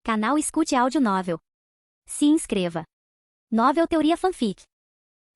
Canal Escute Áudio Novel. Se inscreva. Novel Teoria Fanfic.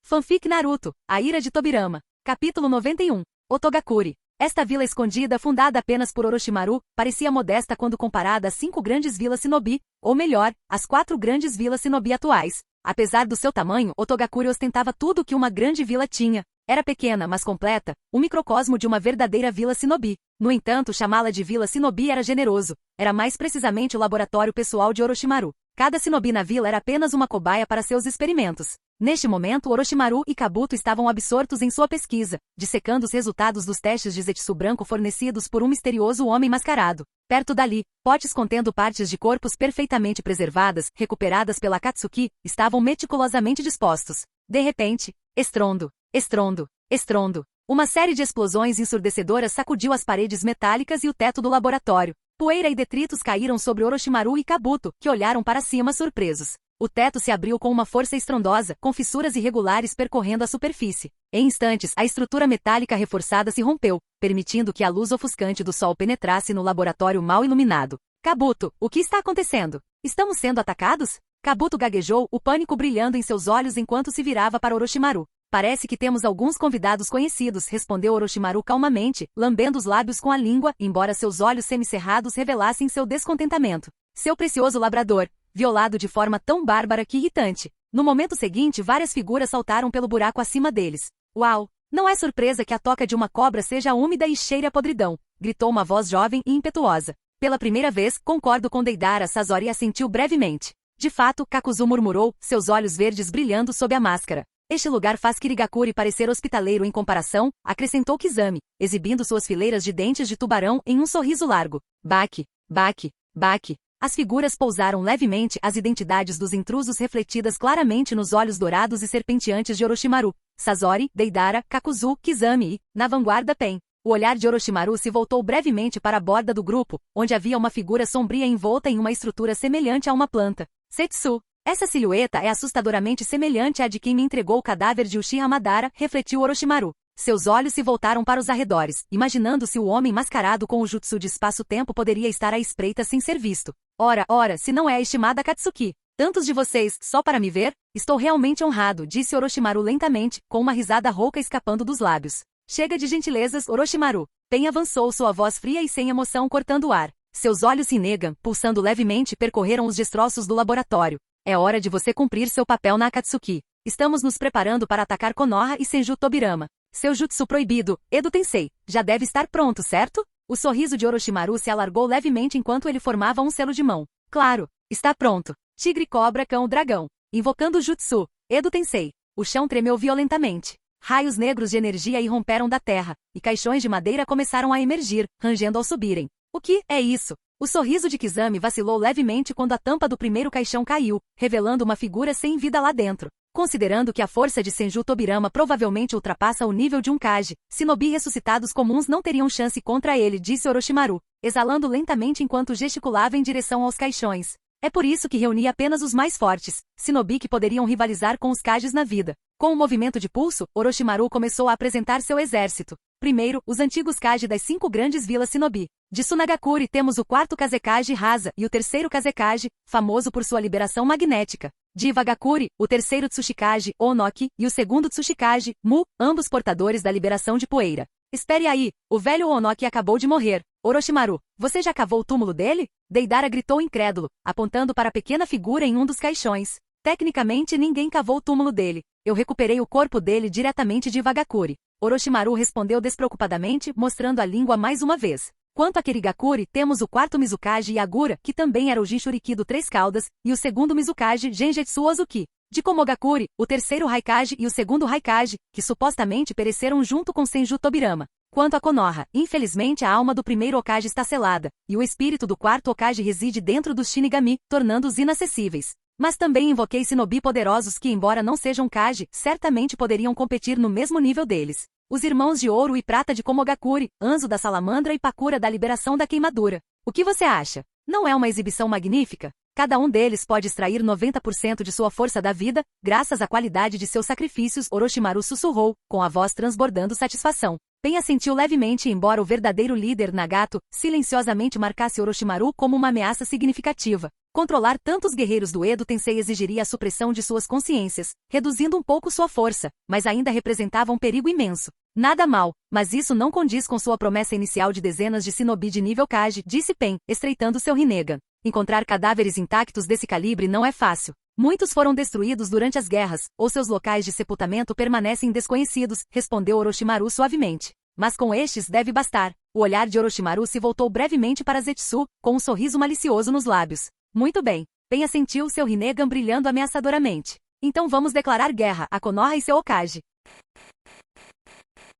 Fanfic Naruto, A Ira de Tobirama. Capítulo 91. Otogakuri. Esta vila escondida, fundada apenas por Orochimaru, parecia modesta quando comparada às 5 grandes vilas shinobi, ou melhor, às 4 grandes vilas shinobi atuais. Apesar do seu tamanho, Otogakuri ostentava tudo o que uma grande vila tinha. Era pequena, mas completa, um microcosmo de uma verdadeira vila shinobi. No entanto, chamá-la de vila shinobi era generoso. Era mais precisamente o laboratório pessoal de Orochimaru. Cada shinobi na vila era apenas uma cobaia para seus experimentos. Neste momento, Orochimaru e Kabuto estavam absortos em sua pesquisa, dissecando os resultados dos testes de Zetsu branco fornecidos por um misterioso homem mascarado. Perto dali, potes contendo partes de corpos perfeitamente preservadas, recuperadas pela Akatsuki, estavam meticulosamente dispostos. De repente, estrondo, estrondo, estrondo. Uma série de explosões ensurdecedoras sacudiu as paredes metálicas e o teto do laboratório. Poeira e detritos caíram sobre Orochimaru e Kabuto, que olharam para cima surpresos. O teto se abriu com uma força estrondosa, com fissuras irregulares percorrendo a superfície. Em instantes, a estrutura metálica reforçada se rompeu, permitindo que a luz ofuscante do sol penetrasse no laboratório mal iluminado. Kabuto, o que está acontecendo? Estamos sendo atacados? Kabuto gaguejou, o pânico brilhando em seus olhos enquanto se virava para Orochimaru. Parece que temos alguns convidados conhecidos, respondeu Orochimaru calmamente, lambendo os lábios com a língua, embora seus olhos semicerrados revelassem seu descontentamento. Seu precioso labrador, violado de forma tão bárbara que irritante. No momento seguinte, várias figuras saltaram pelo buraco acima deles. Uau! Não é surpresa que a toca de uma cobra seja úmida e cheire a podridão, gritou uma voz jovem e impetuosa. Pela primeira vez, concordo com Deidara, Sasori assentiu brevemente. De fato, Kakuzu murmurou, seus olhos verdes brilhando sob a máscara. Este lugar faz Kirigakuri parecer hospitaleiro em comparação, acrescentou Kizami, exibindo suas fileiras de dentes de tubarão em um sorriso largo. Baque, baque, baque. As figuras pousaram levemente, as identidades dos intrusos refletidas claramente nos olhos dourados e serpenteantes de Orochimaru. Sasori, Deidara, Kakuzu, Kizami e, na vanguarda Pen. O olhar de Orochimaru se voltou brevemente para a borda do grupo, onde havia uma figura sombria envolta em uma estrutura semelhante a uma planta. Setsu. Essa silhueta é assustadoramente semelhante à de quem me entregou o cadáver de Uchiha Madara, refletiu Orochimaru. Seus olhos se voltaram para os arredores, imaginando se o homem mascarado com o jutsu de espaço-tempo poderia estar à espreita sem ser visto. Ora, se não é a estimada Akatsuki. Tantos de vocês, só para me ver? Estou realmente honrado, disse Orochimaru lentamente, com uma risada rouca escapando dos lábios. Chega de gentilezas, Orochimaru. Pen avançou, sua voz fria e sem emoção cortando o ar. Seus olhos Rinnegan, pulsando levemente, percorreram os destroços do laboratório. É hora de você cumprir seu papel na Akatsuki. Estamos nos preparando para atacar Konoha e Senju Tobirama. Seu jutsu proibido, Edo Tensei, já deve estar pronto, certo? O sorriso de Orochimaru se alargou levemente enquanto ele formava um selo de mão. Claro, está pronto. Tigre, cobra, cão, dragão. Invocando o jutsu, Edo Tensei. O chão tremeu violentamente. Raios negros de energia irromperam da terra, e caixões de madeira começaram a emergir, rangendo ao subirem. O que é isso? O sorriso de Kizami vacilou levemente quando a tampa do primeiro caixão caiu, revelando uma figura sem vida lá dentro. Considerando que a força de Senju Tobirama provavelmente ultrapassa o nível de um Kage, shinobi ressuscitados comuns não teriam chance contra ele, disse Orochimaru, exalando lentamente enquanto gesticulava em direção aos caixões. É por isso que reuni apenas os mais fortes, shinobi que poderiam rivalizar com os Kages na vida. Com um movimento de pulso, Orochimaru começou a apresentar seu exército. Primeiro, os antigos Kage das 5 grandes vilas shinobi. De Tsunagakuri temos o 4º Kazekage Rasa e o 3º Kazekage, famoso por sua liberação magnética. De Iwagakuri, o 3º Tsushikage, Onoki, e o 2º Tsushikage, Mu, ambos portadores da liberação de poeira. Espere aí, o velho Onoki acabou de morrer. Orochimaru, você já cavou o túmulo dele? Deidara gritou incrédulo, apontando para a pequena figura em um dos caixões. Tecnicamente ninguém cavou o túmulo dele. Eu recuperei o corpo dele diretamente de Iwagakuri. Orochimaru respondeu despreocupadamente, mostrando a língua mais uma vez. Quanto a Kirigakuri, temos o 4º Mizukage Yagura, que também era o Jinchuriki do Três Caudas, e o 2º Mizukage Genjetsu Ozuki. De Komogakuri, o 3º Raikage e o 2º Raikage, que supostamente pereceram junto com Senju Tobirama. Quanto a Konoha, infelizmente a alma do primeiro Hokage está selada, e o espírito do 4º Hokage reside dentro dos Shinigami, tornando-os inacessíveis. Mas também invoquei shinobi poderosos que, embora não sejam Kage, certamente poderiam competir no mesmo nível deles. Os irmãos de ouro e prata de Komogakuri, Anzo da Salamandra e Pakura da liberação da queimadura. O que você acha? Não é uma exibição magnífica? Cada um deles pode extrair 90% de sua força da vida, graças à qualidade de seus sacrifícios, Orochimaru sussurrou, com a voz transbordando satisfação. Pen assentiu levemente embora o verdadeiro líder Nagato silenciosamente marcasse Orochimaru como uma ameaça significativa. Controlar tantos guerreiros do Edo Tensei exigiria a supressão de suas consciências, reduzindo um pouco sua força, mas ainda representava um perigo imenso. Nada mal, mas isso não condiz com sua promessa inicial de dezenas de shinobi de nível Kage, disse Pen, estreitando seu Rinnegan. Encontrar cadáveres intactos desse calibre não é fácil. Muitos foram destruídos durante as guerras, ou seus locais de sepultamento permanecem desconhecidos, respondeu Orochimaru suavemente. Mas com estes deve bastar. O olhar de Orochimaru se voltou brevemente para Zetsu, com um sorriso malicioso nos lábios. Muito bem. Pen assentiu, seu Rinnegan brilhando ameaçadoramente. Então vamos declarar guerra a Konoha e seu Hokage.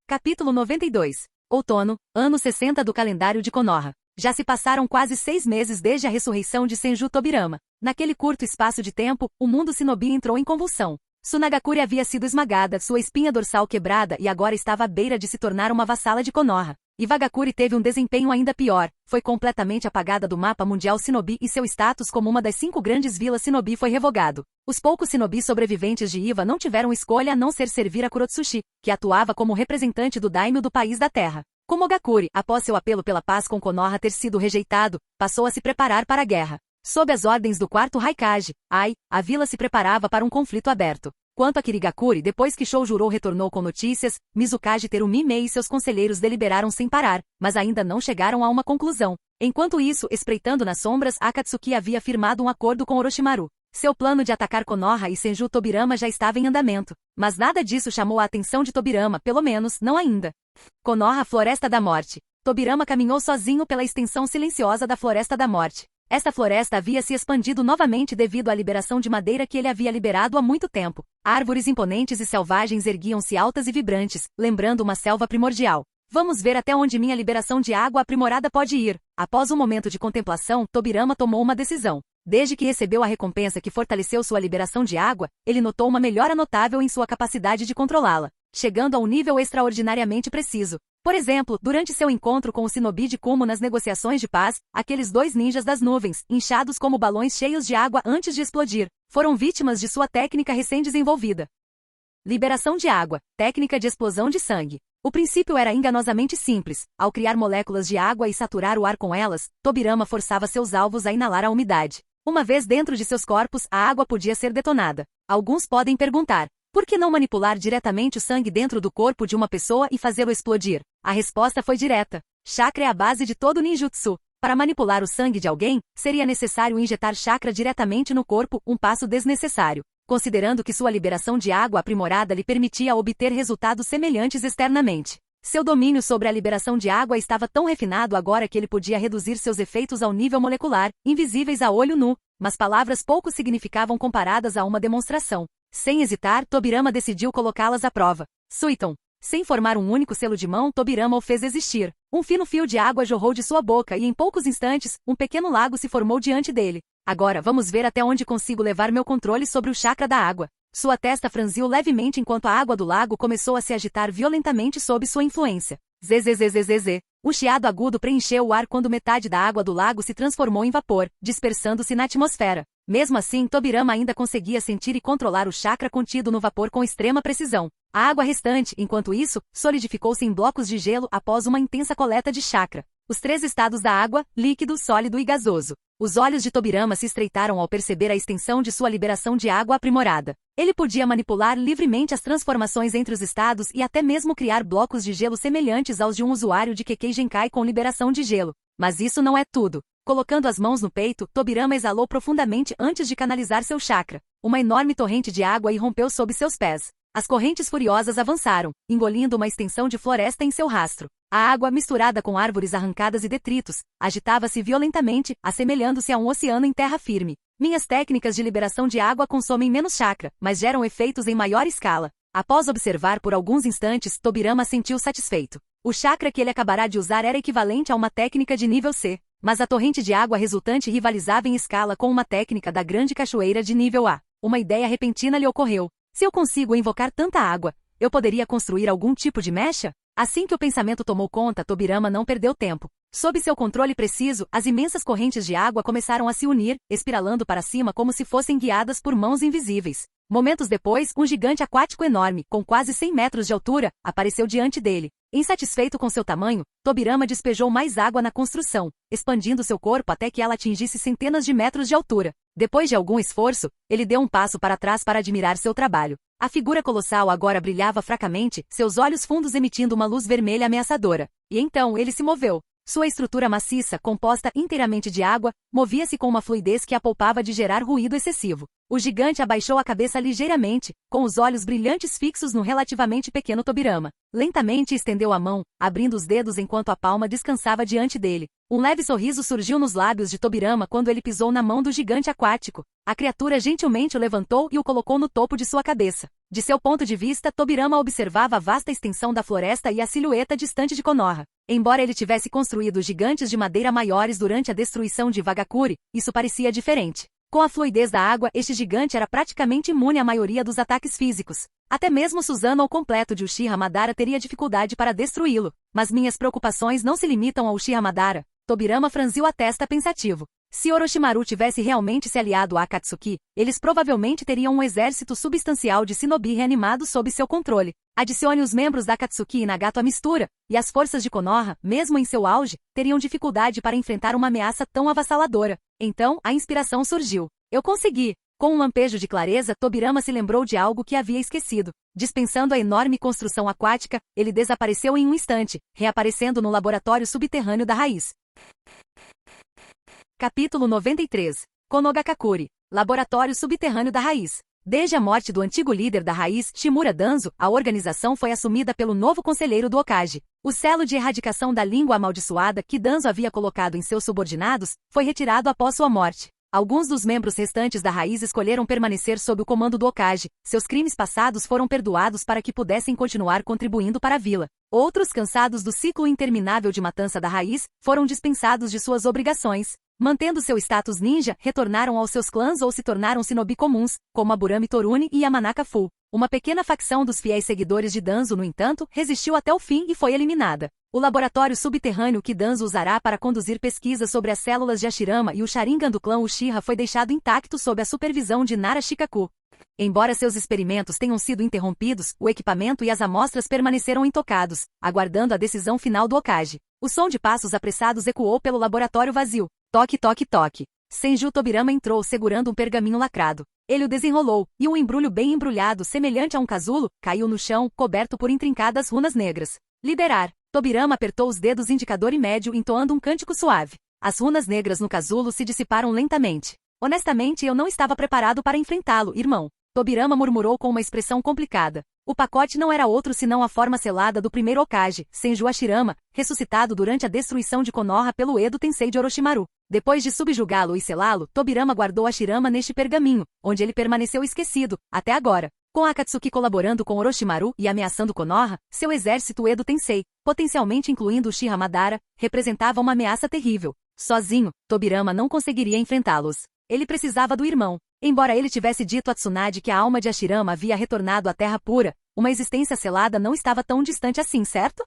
Capítulo 92. Outono, ano 60 do calendário de Konoha. Já se passaram quase 6 meses desde a ressurreição de Senju Tobirama. Naquele curto espaço de tempo, o mundo shinobi entrou em convulsão. Tsunagakure havia sido esmagada, sua espinha dorsal quebrada e agora estava à beira de se tornar uma vassala de Konoha. Iwagakure teve um desempenho ainda pior, foi completamente apagada do mapa mundial shinobi e seu status como uma das 5 grandes vilas shinobi foi revogado. Os poucos shinobi sobreviventes de Iwa não tiveram escolha a não ser servir a Kurotsushi, que atuava como representante do daimyo do país da terra. Komogakure, após seu apelo pela paz com Konoha ter sido rejeitado, passou a se preparar para a guerra. Sob as ordens do 4º Raikage, a vila se preparava para um conflito aberto. Quanto a Kirigakure, depois que Shoujuro retornou com notícias, Mizukage Terumime e seus conselheiros deliberaram sem parar, mas ainda não chegaram a uma conclusão. Enquanto isso, espreitando nas sombras, Akatsuki havia firmado um acordo com Orochimaru. Seu plano de atacar Konoha e Senju Tobirama já estava em andamento, mas nada disso chamou a atenção de Tobirama, pelo menos, não ainda. Konoha, Floresta da Morte. Tobirama caminhou sozinho pela extensão silenciosa da Floresta da Morte. Esta floresta havia se expandido novamente devido à liberação de madeira que ele havia liberado há muito tempo. Árvores imponentes e selvagens erguiam-se altas e vibrantes, lembrando uma selva primordial. Vamos ver até onde minha liberação de água aprimorada pode ir. Após um momento de contemplação, Tobirama tomou uma decisão. Desde que recebeu a recompensa que fortaleceu sua liberação de água, ele notou uma melhora notável em sua capacidade de controlá-la, chegando a um nível extraordinariamente preciso. Por exemplo, durante seu encontro com o shinobi de Kumo nas negociações de paz, aqueles 2 ninjas das nuvens, inchados como balões cheios de água antes de explodir, foram vítimas de sua técnica recém-desenvolvida. Liberação de água, técnica de explosão de sangue. O princípio era enganosamente simples. Ao criar moléculas de água e saturar o ar com elas, Tobirama forçava seus alvos a inalar a umidade. Uma vez dentro de seus corpos, a água podia ser detonada. Alguns podem perguntar, por que não manipular diretamente o sangue dentro do corpo de uma pessoa e fazê-lo explodir? A resposta foi direta. Chakra é a base de todo ninjutsu. Para manipular o sangue de alguém, seria necessário injetar chakra diretamente no corpo, um passo desnecessário, considerando que sua liberação de água aprimorada lhe permitia obter resultados semelhantes externamente. Seu domínio sobre a liberação de água estava tão refinado agora que ele podia reduzir seus efeitos ao nível molecular, invisíveis a olho nu, mas palavras pouco significavam comparadas a uma demonstração. Sem hesitar, Tobirama decidiu colocá-las à prova. Suiton. Sem formar um único selo de mão, Tobirama o fez existir. Um fino fio de água jorrou de sua boca e em poucos instantes, um pequeno lago se formou diante dele. Agora vamos ver até onde consigo levar meu controle sobre o chakra da água. Sua testa franziu levemente enquanto a água do lago começou a se agitar violentamente sob sua influência. Zzzzzz. Um chiado agudo preencheu o ar quando metade da água do lago se transformou em vapor, dispersando-se na atmosfera. Mesmo assim, Tobirama ainda conseguia sentir e controlar o chakra contido no vapor com extrema precisão. A água restante, enquanto isso, solidificou-se em blocos de gelo após uma intensa coleta de chakra. Os 3 estados da água, líquido, sólido e gasoso. Os olhos de Tobirama se estreitaram ao perceber a extensão de sua liberação de água aprimorada. Ele podia manipular livremente as transformações entre os estados e até mesmo criar blocos de gelo semelhantes aos de um usuário de Kekkei Genkai com liberação de gelo. Mas isso não é tudo. Colocando as mãos no peito, Tobirama exalou profundamente antes de canalizar seu chakra. Uma enorme torrente de água irrompeu sob seus pés. As correntes furiosas avançaram, engolindo uma extensão de floresta em seu rastro. A água, misturada com árvores arrancadas e detritos, agitava-se violentamente, assemelhando-se a um oceano em terra firme. Minhas técnicas de liberação de água consomem menos chakra, mas geram efeitos em maior escala. Após observar por alguns instantes, Tobirama sentiu satisfeito. O chakra que ele acabará de usar era equivalente a uma técnica de nível C, mas a torrente de água resultante rivalizava em escala com uma técnica da grande cachoeira de nível A. Uma ideia repentina lhe ocorreu. Se eu consigo invocar tanta água, eu poderia construir algum tipo de mecha? Assim que o pensamento tomou conta, Tobirama não perdeu tempo. Sob seu controle preciso, as imensas correntes de água começaram a se unir, espiralando para cima como se fossem guiadas por mãos invisíveis. Momentos depois, um gigante aquático enorme, com quase 100 metros de altura, apareceu diante dele. Insatisfeito com seu tamanho, Tobirama despejou mais água na construção, expandindo seu corpo até que ela atingisse centenas de metros de altura. Depois de algum esforço, ele deu um passo para trás para admirar seu trabalho. A figura colossal agora brilhava fracamente, seus olhos fundos emitindo uma luz vermelha ameaçadora. E então ele se moveu. Sua estrutura maciça, composta inteiramente de água, movia-se com uma fluidez que a poupava de gerar ruído excessivo. O gigante abaixou a cabeça ligeiramente, com os olhos brilhantes fixos no relativamente pequeno Tobirama. Lentamente estendeu a mão, abrindo os dedos enquanto a palma descansava diante dele. Um leve sorriso surgiu nos lábios de Tobirama quando ele pisou na mão do gigante aquático. A criatura gentilmente o levantou e o colocou no topo de sua cabeça. De seu ponto de vista, Tobirama observava a vasta extensão da floresta e a silhueta distante de Konoha. Embora ele tivesse construído gigantes de madeira maiores durante a destruição de Vagakuri, isso parecia diferente. Com a fluidez da água, este gigante era praticamente imune à maioria dos ataques físicos. Até mesmo Susanoo completo de Uchiha Madara teria dificuldade para destruí-lo. Mas minhas preocupações não se limitam a Uchiha Madara. Tobirama franziu a testa pensativo. Se Orochimaru tivesse realmente se aliado a Akatsuki, eles provavelmente teriam um exército substancial de shinobi reanimados sob seu controle. Adicione os membros da Akatsuki e Nagato à mistura, e as forças de Konoha, mesmo em seu auge, teriam dificuldade para enfrentar uma ameaça tão avassaladora. Então, a inspiração surgiu. Eu consegui! Com um lampejo de clareza, Tobirama se lembrou de algo que havia esquecido. Dispensando a enorme construção aquática, ele desapareceu em um instante, reaparecendo no laboratório subterrâneo da raiz. Capítulo 93. Konogakakuri, Laboratório Subterrâneo da Raiz. Desde a morte do antigo líder da Raiz, Shimura Danzo, a organização foi assumida pelo novo conselheiro do Hokage. O selo de erradicação da língua amaldiçoada que Danzo havia colocado em seus subordinados foi retirado após sua morte. Alguns dos membros restantes da Raiz escolheram permanecer sob o comando do Hokage. Seus crimes passados foram perdoados para que pudessem continuar contribuindo para a vila. Outros, cansados do ciclo interminável de matança da Raiz, foram dispensados de suas obrigações. Mantendo seu status ninja, retornaram aos seus clãs ou se tornaram shinobi comuns, como a Burami Torune e Yamanaka Full. Uma pequena facção dos fiéis seguidores de Danzo, no entanto, resistiu até o fim e foi eliminada. O laboratório subterrâneo que Danzo usará para conduzir pesquisas sobre as células de Hashirama e o Sharingan do clã Uchiha foi deixado intacto sob a supervisão de Nara Shikaku. Embora seus experimentos tenham sido interrompidos, o equipamento e as amostras permaneceram intocados, aguardando a decisão final do Hokage. O som de passos apressados ecoou pelo laboratório vazio. Toque, toque, toque. Senju Tobirama entrou segurando um pergaminho lacrado. Ele o desenrolou, e um embrulho bem embrulhado, semelhante a um casulo, caiu no chão, coberto por intrincadas runas negras. Liberar. Tobirama apertou os dedos indicador e médio, entoando um cântico suave. As runas negras no casulo se dissiparam lentamente. Honestamente, eu não estava preparado para enfrentá-lo, irmão. Tobirama murmurou com uma expressão complicada. O pacote não era outro senão a forma selada do primeiro Hokage, Senju Hashirama, ressuscitado durante a destruição de Konoha pelo Edo Tensei de Orochimaru. Depois de subjugá-lo e selá-lo, Tobirama guardou Hashirama neste pergaminho, onde ele permaneceu esquecido, até agora. Com Akatsuki colaborando com Orochimaru e ameaçando Konoha, seu exército Edo Tensei, potencialmente incluindo Uchiha Madara, representava uma ameaça terrível. Sozinho, Tobirama não conseguiria enfrentá-los. Ele precisava do irmão. Embora ele tivesse dito a Tsunade que a alma de Hashirama havia retornado à Terra Pura, uma existência selada não estava tão distante assim, certo?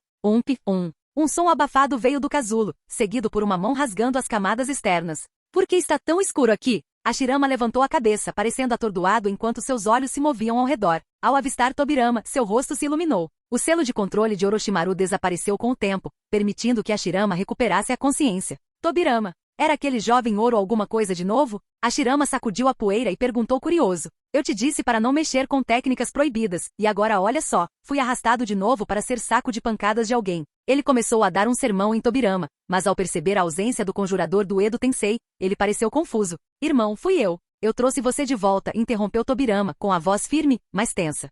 Um som abafado veio do casulo, seguido por uma mão rasgando as camadas externas. Por que está tão escuro aqui? Hashirama levantou a cabeça, parecendo atordoado enquanto seus olhos se moviam ao redor. Ao avistar Tobirama, seu rosto se iluminou. O selo de controle de Orochimaru desapareceu com o tempo, permitindo que Hashirama recuperasse a consciência. Tobirama. Era aquele jovem ouro alguma coisa de novo? Hashirama sacudiu a poeira e perguntou curioso. Eu te disse para não mexer com técnicas proibidas, e agora olha só, fui arrastado de novo para ser saco de pancadas de alguém. Ele começou a dar um sermão em Tobirama, mas ao perceber a ausência do conjurador do Edo Tensei, ele pareceu confuso. Irmão, fui eu. Eu trouxe você de volta, interrompeu Tobirama, com a voz firme, mas tensa.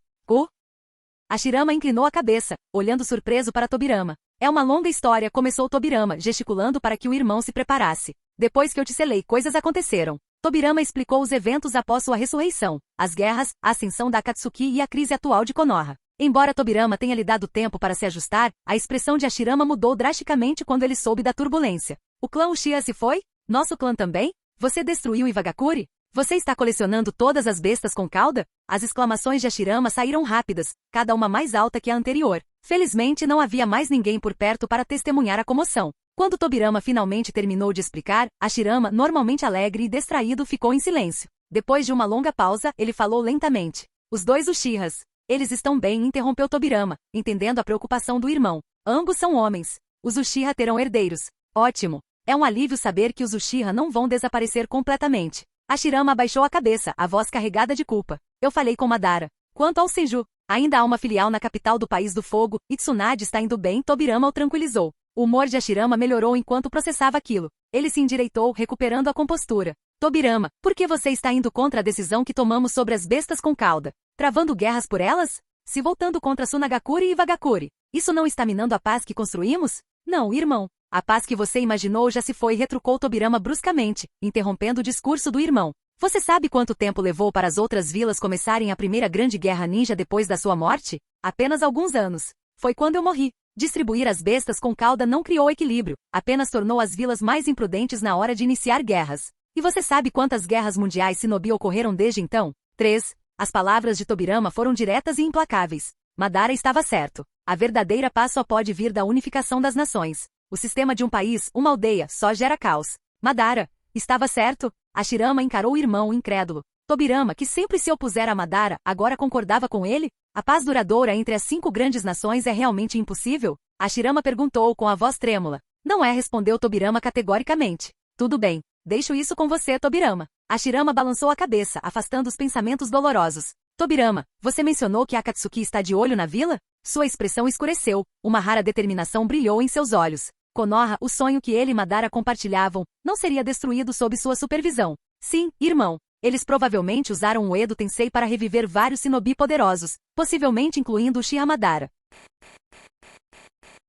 Hashirama inclinou a cabeça, olhando surpreso para Tobirama. É uma longa história, começou Tobirama, gesticulando para que o irmão se preparasse. Depois que eu te selei, coisas aconteceram. Tobirama explicou os eventos após sua ressurreição, as guerras, a ascensão da Akatsuki e a crise atual de Konoha. Embora Tobirama tenha lhe dado tempo para se ajustar, a expressão de Hashirama mudou drasticamente quando ele soube da turbulência. O clã Uchiha se foi? Nosso clã também? Você destruiu Ivagakuri? Você está colecionando todas as bestas com cauda? As exclamações de Hashirama saíram rápidas, cada uma mais alta que a anterior. Felizmente não havia mais ninguém por perto para testemunhar a comoção. Quando Tobirama finalmente terminou de explicar, Hashirama, normalmente alegre e distraído, ficou em silêncio. Depois de uma longa pausa, ele falou lentamente. Os dois Uchihas. Eles estão bem, interrompeu Tobirama, entendendo a preocupação do irmão. Ambos são homens. Os Uchiha terão herdeiros. Ótimo. É um alívio saber que os Uchiha não vão desaparecer completamente. Hashirama abaixou a cabeça, a voz carregada de culpa. Eu falei com Madara. Quanto ao Senju, ainda há uma filial na capital do País do Fogo, e Tsunade está indo bem, Tobirama o tranquilizou. O humor de Hashirama melhorou enquanto processava aquilo. Ele se endireitou, recuperando a compostura. Tobirama, por que você está indo contra a decisão que tomamos sobre as bestas com cauda? Travando guerras por elas? Se voltando contra Sunagakure e Vagakure. Isso não está minando a paz que construímos? Não, irmão. A paz que você imaginou já se foi, retrucou Tobirama bruscamente, interrompendo o discurso do irmão. Você sabe quanto tempo levou para as outras vilas começarem a primeira grande guerra ninja depois da sua morte? Apenas alguns anos. Foi quando eu morri. Distribuir as bestas com cauda não criou equilíbrio, apenas tornou as vilas mais imprudentes na hora de iniciar guerras. E você sabe quantas guerras mundiais Shinobi ocorreram desde então? 3. As palavras de Tobirama foram diretas e implacáveis. Madara estava certo. A verdadeira paz só pode vir da unificação das nações. O sistema de um país, uma aldeia, só gera caos. Madara, estava certo? Hashirama encarou o irmão incrédulo. Tobirama, que sempre se opusera a Madara, agora concordava com ele? A paz duradoura entre as 5 grandes nações é realmente impossível? Hashirama perguntou com a voz trêmula. Não é, respondeu Tobirama categoricamente. Tudo bem. Deixo isso com você, Tobirama. Hashirama balançou a cabeça, afastando os pensamentos dolorosos. Tobirama, você mencionou que Akatsuki está de olho na vila? Sua expressão escureceu, uma rara determinação brilhou em seus olhos. Konoha, o sonho que ele e Madara compartilhavam, não seria destruído sob sua supervisão. Sim, irmão. Eles provavelmente usaram o Edo Tensei para reviver vários shinobi poderosos, possivelmente incluindo Uchiha Madara.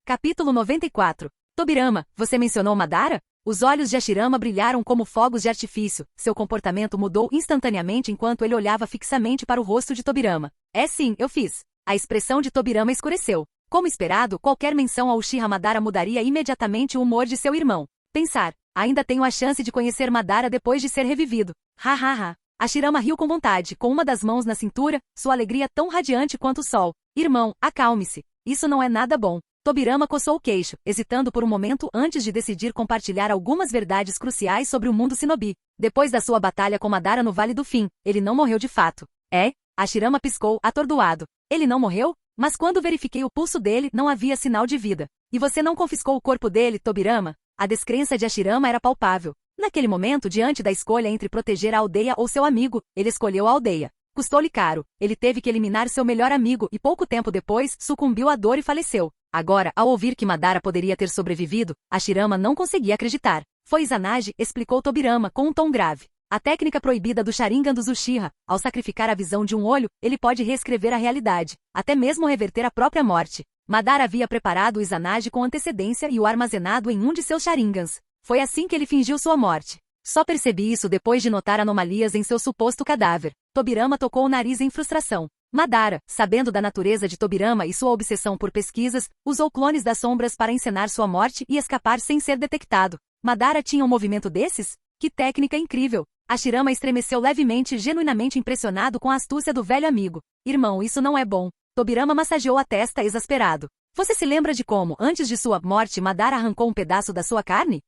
Capítulo 94. Tobirama, você mencionou Madara? Os olhos de Hashirama brilharam como fogos de artifício, seu comportamento mudou instantaneamente enquanto ele olhava fixamente para o rosto de Tobirama. É sim, eu fiz. A expressão de Tobirama escureceu. Como esperado, qualquer menção ao Uchiha Madara mudaria imediatamente o humor de seu irmão. Pensar, ainda tenho a chance de conhecer Madara depois de ser revivido. Ha ha ha. Hashirama riu com vontade, com uma das mãos na cintura, sua alegria tão radiante quanto o sol. Irmão, acalme-se. Isso não é nada bom. Tobirama coçou o queixo, hesitando por um momento antes de decidir compartilhar algumas verdades cruciais sobre o mundo shinobi. Depois da sua batalha com Madara no Vale do Fim, ele não morreu de fato. É? Hashirama piscou, atordoado. Ele não morreu? Mas quando verifiquei o pulso dele, não havia sinal de vida. E você não confiscou o corpo dele, Tobirama? A descrença de Hashirama era palpável. Naquele momento, diante da escolha entre proteger a aldeia ou seu amigo, ele escolheu a aldeia. Custou-lhe caro. Ele teve que eliminar seu melhor amigo e pouco tempo depois, sucumbiu à dor e faleceu. Agora, ao ouvir que Madara poderia ter sobrevivido, Hashirama não conseguia acreditar. Foi Izanagi, explicou Tobirama com um tom grave. A técnica proibida do Sharingan dos Uchiha, ao sacrificar a visão de um olho, ele pode reescrever a realidade, até mesmo reverter a própria morte. Madara havia preparado o Izanagi com antecedência e o armazenado em um de seus Sharingans. Foi assim que ele fingiu sua morte. Só percebi isso depois de notar anomalias em seu suposto cadáver. Tobirama tocou o nariz em frustração. Madara, sabendo da natureza de Tobirama e sua obsessão por pesquisas, usou clones das sombras para encenar sua morte e escapar sem ser detectado. Madara tinha um movimento desses? Que técnica incrível! Hashirama estremeceu levemente, genuinamente impressionado com a astúcia do velho amigo. Irmão, isso não é bom. Tobirama massageou a testa exasperado. Você se lembra de como, antes de sua morte, Madara arrancou um pedaço da sua carne?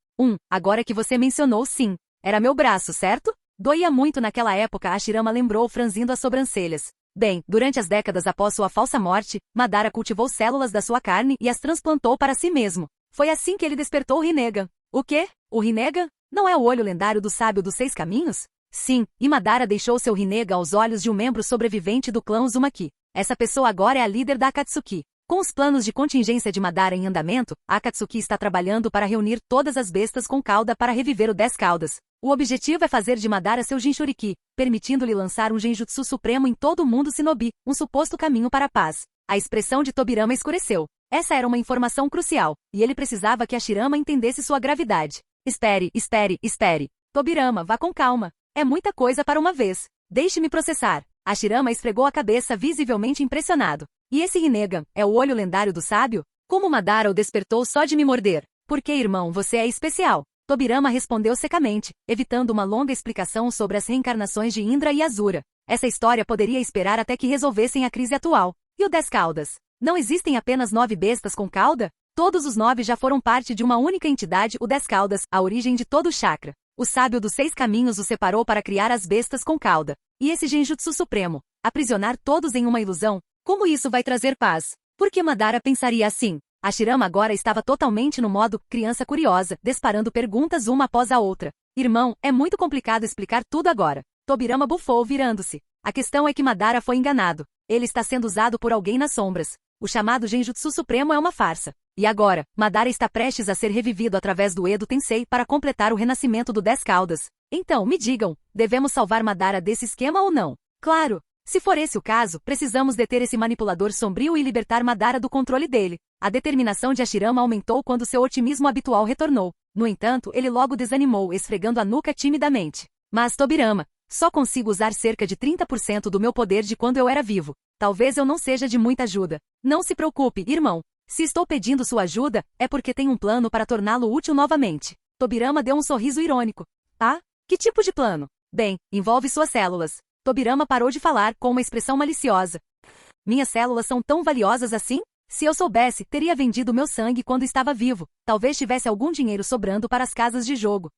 Agora que você mencionou, sim. Era meu braço, certo? Doía muito naquela época, Hashirama lembrou, franzindo as sobrancelhas. Bem, durante as décadas após sua falsa morte, Madara cultivou células da sua carne e as transplantou para si mesmo. Foi assim que ele despertou o Rinnegan. O quê? O Rinnegan? Não é o olho lendário do sábio dos 6 caminhos? Sim, e Madara deixou seu Rinnegan aos olhos de um membro sobrevivente do clã Uzumaki. Essa pessoa agora é a líder da Akatsuki. Com os planos de contingência de Madara em andamento, a Akatsuki está trabalhando para reunir todas as bestas com cauda para reviver o 10 caudas. O objetivo é fazer de Madara seu Jinchuriki, permitindo-lhe lançar um Genjutsu supremo em todo o mundo shinobi, um suposto caminho para a paz. A expressão de Tobirama escureceu. Essa era uma informação crucial, e ele precisava que Hashirama entendesse sua gravidade. Espere. Tobirama, vá com calma. É muita coisa para uma vez. Deixe-me processar. Hashirama esfregou a cabeça visivelmente impressionado. E esse Rinnegan, é o olho lendário do sábio? Como Madara o despertou só de me morder? Porque, irmão, você é especial. Tobirama respondeu secamente, evitando uma longa explicação sobre as reencarnações de Indra e Azura. Essa história poderia esperar até que resolvessem a crise atual. E o 10 caudas? Não existem apenas 9 bestas com cauda? Todos os 9 já foram parte de uma única entidade, o 10 caudas, a origem de todo o chakra. O sábio dos 6 caminhos os separou para criar as bestas com cauda. E esse genjutsu supremo, aprisionar todos em uma ilusão, como isso vai trazer paz? Por que Madara pensaria assim? Hashirama agora estava totalmente no modo criança curiosa, disparando perguntas uma após a outra. Irmão, é muito complicado explicar tudo agora. Tobirama bufou virando-se. A questão é que Madara foi enganado. Ele está sendo usado por alguém nas sombras. O chamado Genjutsu Supremo é uma farsa. E agora, Madara está prestes a ser revivido através do Edo Tensei para completar o renascimento do 10 Caudas. Então, me digam, devemos salvar Madara desse esquema ou não? Claro! Se for esse o caso, precisamos deter esse manipulador sombrio e libertar Madara do controle dele. A determinação de Hashirama aumentou quando seu otimismo habitual retornou. No entanto, ele logo desanimou, esfregando a nuca timidamente. Mas Tobirama, só consigo usar cerca de 30% do meu poder de quando eu era vivo. Talvez eu não seja de muita ajuda. Não se preocupe, irmão. Se estou pedindo sua ajuda, é porque tenho um plano para torná-lo útil novamente. Tobirama deu um sorriso irônico. Ah? Que tipo de plano? Bem, envolve suas células. Tobirama parou de falar com uma expressão maliciosa. Minhas células são tão valiosas assim? Se eu soubesse, teria vendido meu sangue quando estava vivo. Talvez tivesse algum dinheiro sobrando para as casas de jogo.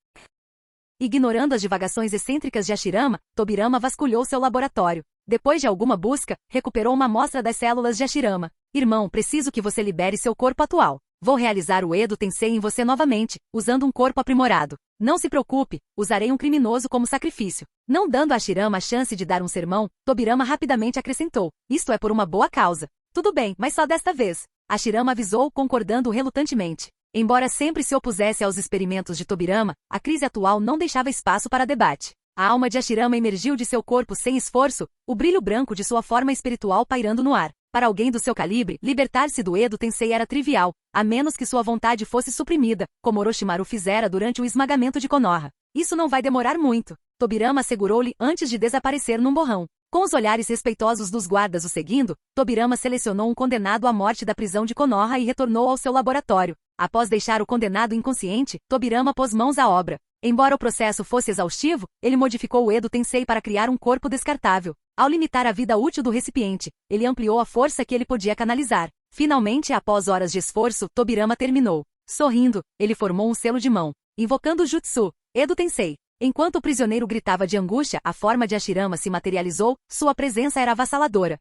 Ignorando as divagações excêntricas de Hashirama, Tobirama vasculhou seu laboratório. Depois de alguma busca, recuperou uma amostra das células de Hashirama. Irmão, preciso que você libere seu corpo atual. Vou realizar o Edo Tensei em você novamente, usando um corpo aprimorado. Não se preocupe, usarei um criminoso como sacrifício. Não dando a Hashirama a chance de dar um sermão, Tobirama rapidamente acrescentou. Isto é por uma boa causa. Tudo bem, mas só desta vez. Hashirama avisou, concordando relutantemente. Embora sempre se opusesse aos experimentos de Tobirama, a crise atual não deixava espaço para debate. A alma de Hashirama emergiu de seu corpo sem esforço, o brilho branco de sua forma espiritual pairando no ar. Para alguém do seu calibre, libertar-se do Edo Tensei era trivial, a menos que sua vontade fosse suprimida, como Orochimaru fizera durante o esmagamento de Konoha. Isso não vai demorar muito. Tobirama assegurou-lhe antes de desaparecer num borrão. Com os olhares respeitosos dos guardas o seguindo, Tobirama selecionou um condenado à morte da prisão de Konoha e retornou ao seu laboratório. Após deixar o condenado inconsciente, Tobirama pôs mãos à obra. Embora o processo fosse exaustivo, ele modificou o Edo Tensei para criar um corpo descartável. Ao limitar a vida útil do recipiente, ele ampliou a força que ele podia canalizar. Finalmente, após horas de esforço, Tobirama terminou. Sorrindo, ele formou um selo de mão, invocando o Jutsu, Edo Tensei. Enquanto o prisioneiro gritava de angústia, a forma de Hashirama se materializou, sua presença era avassaladora.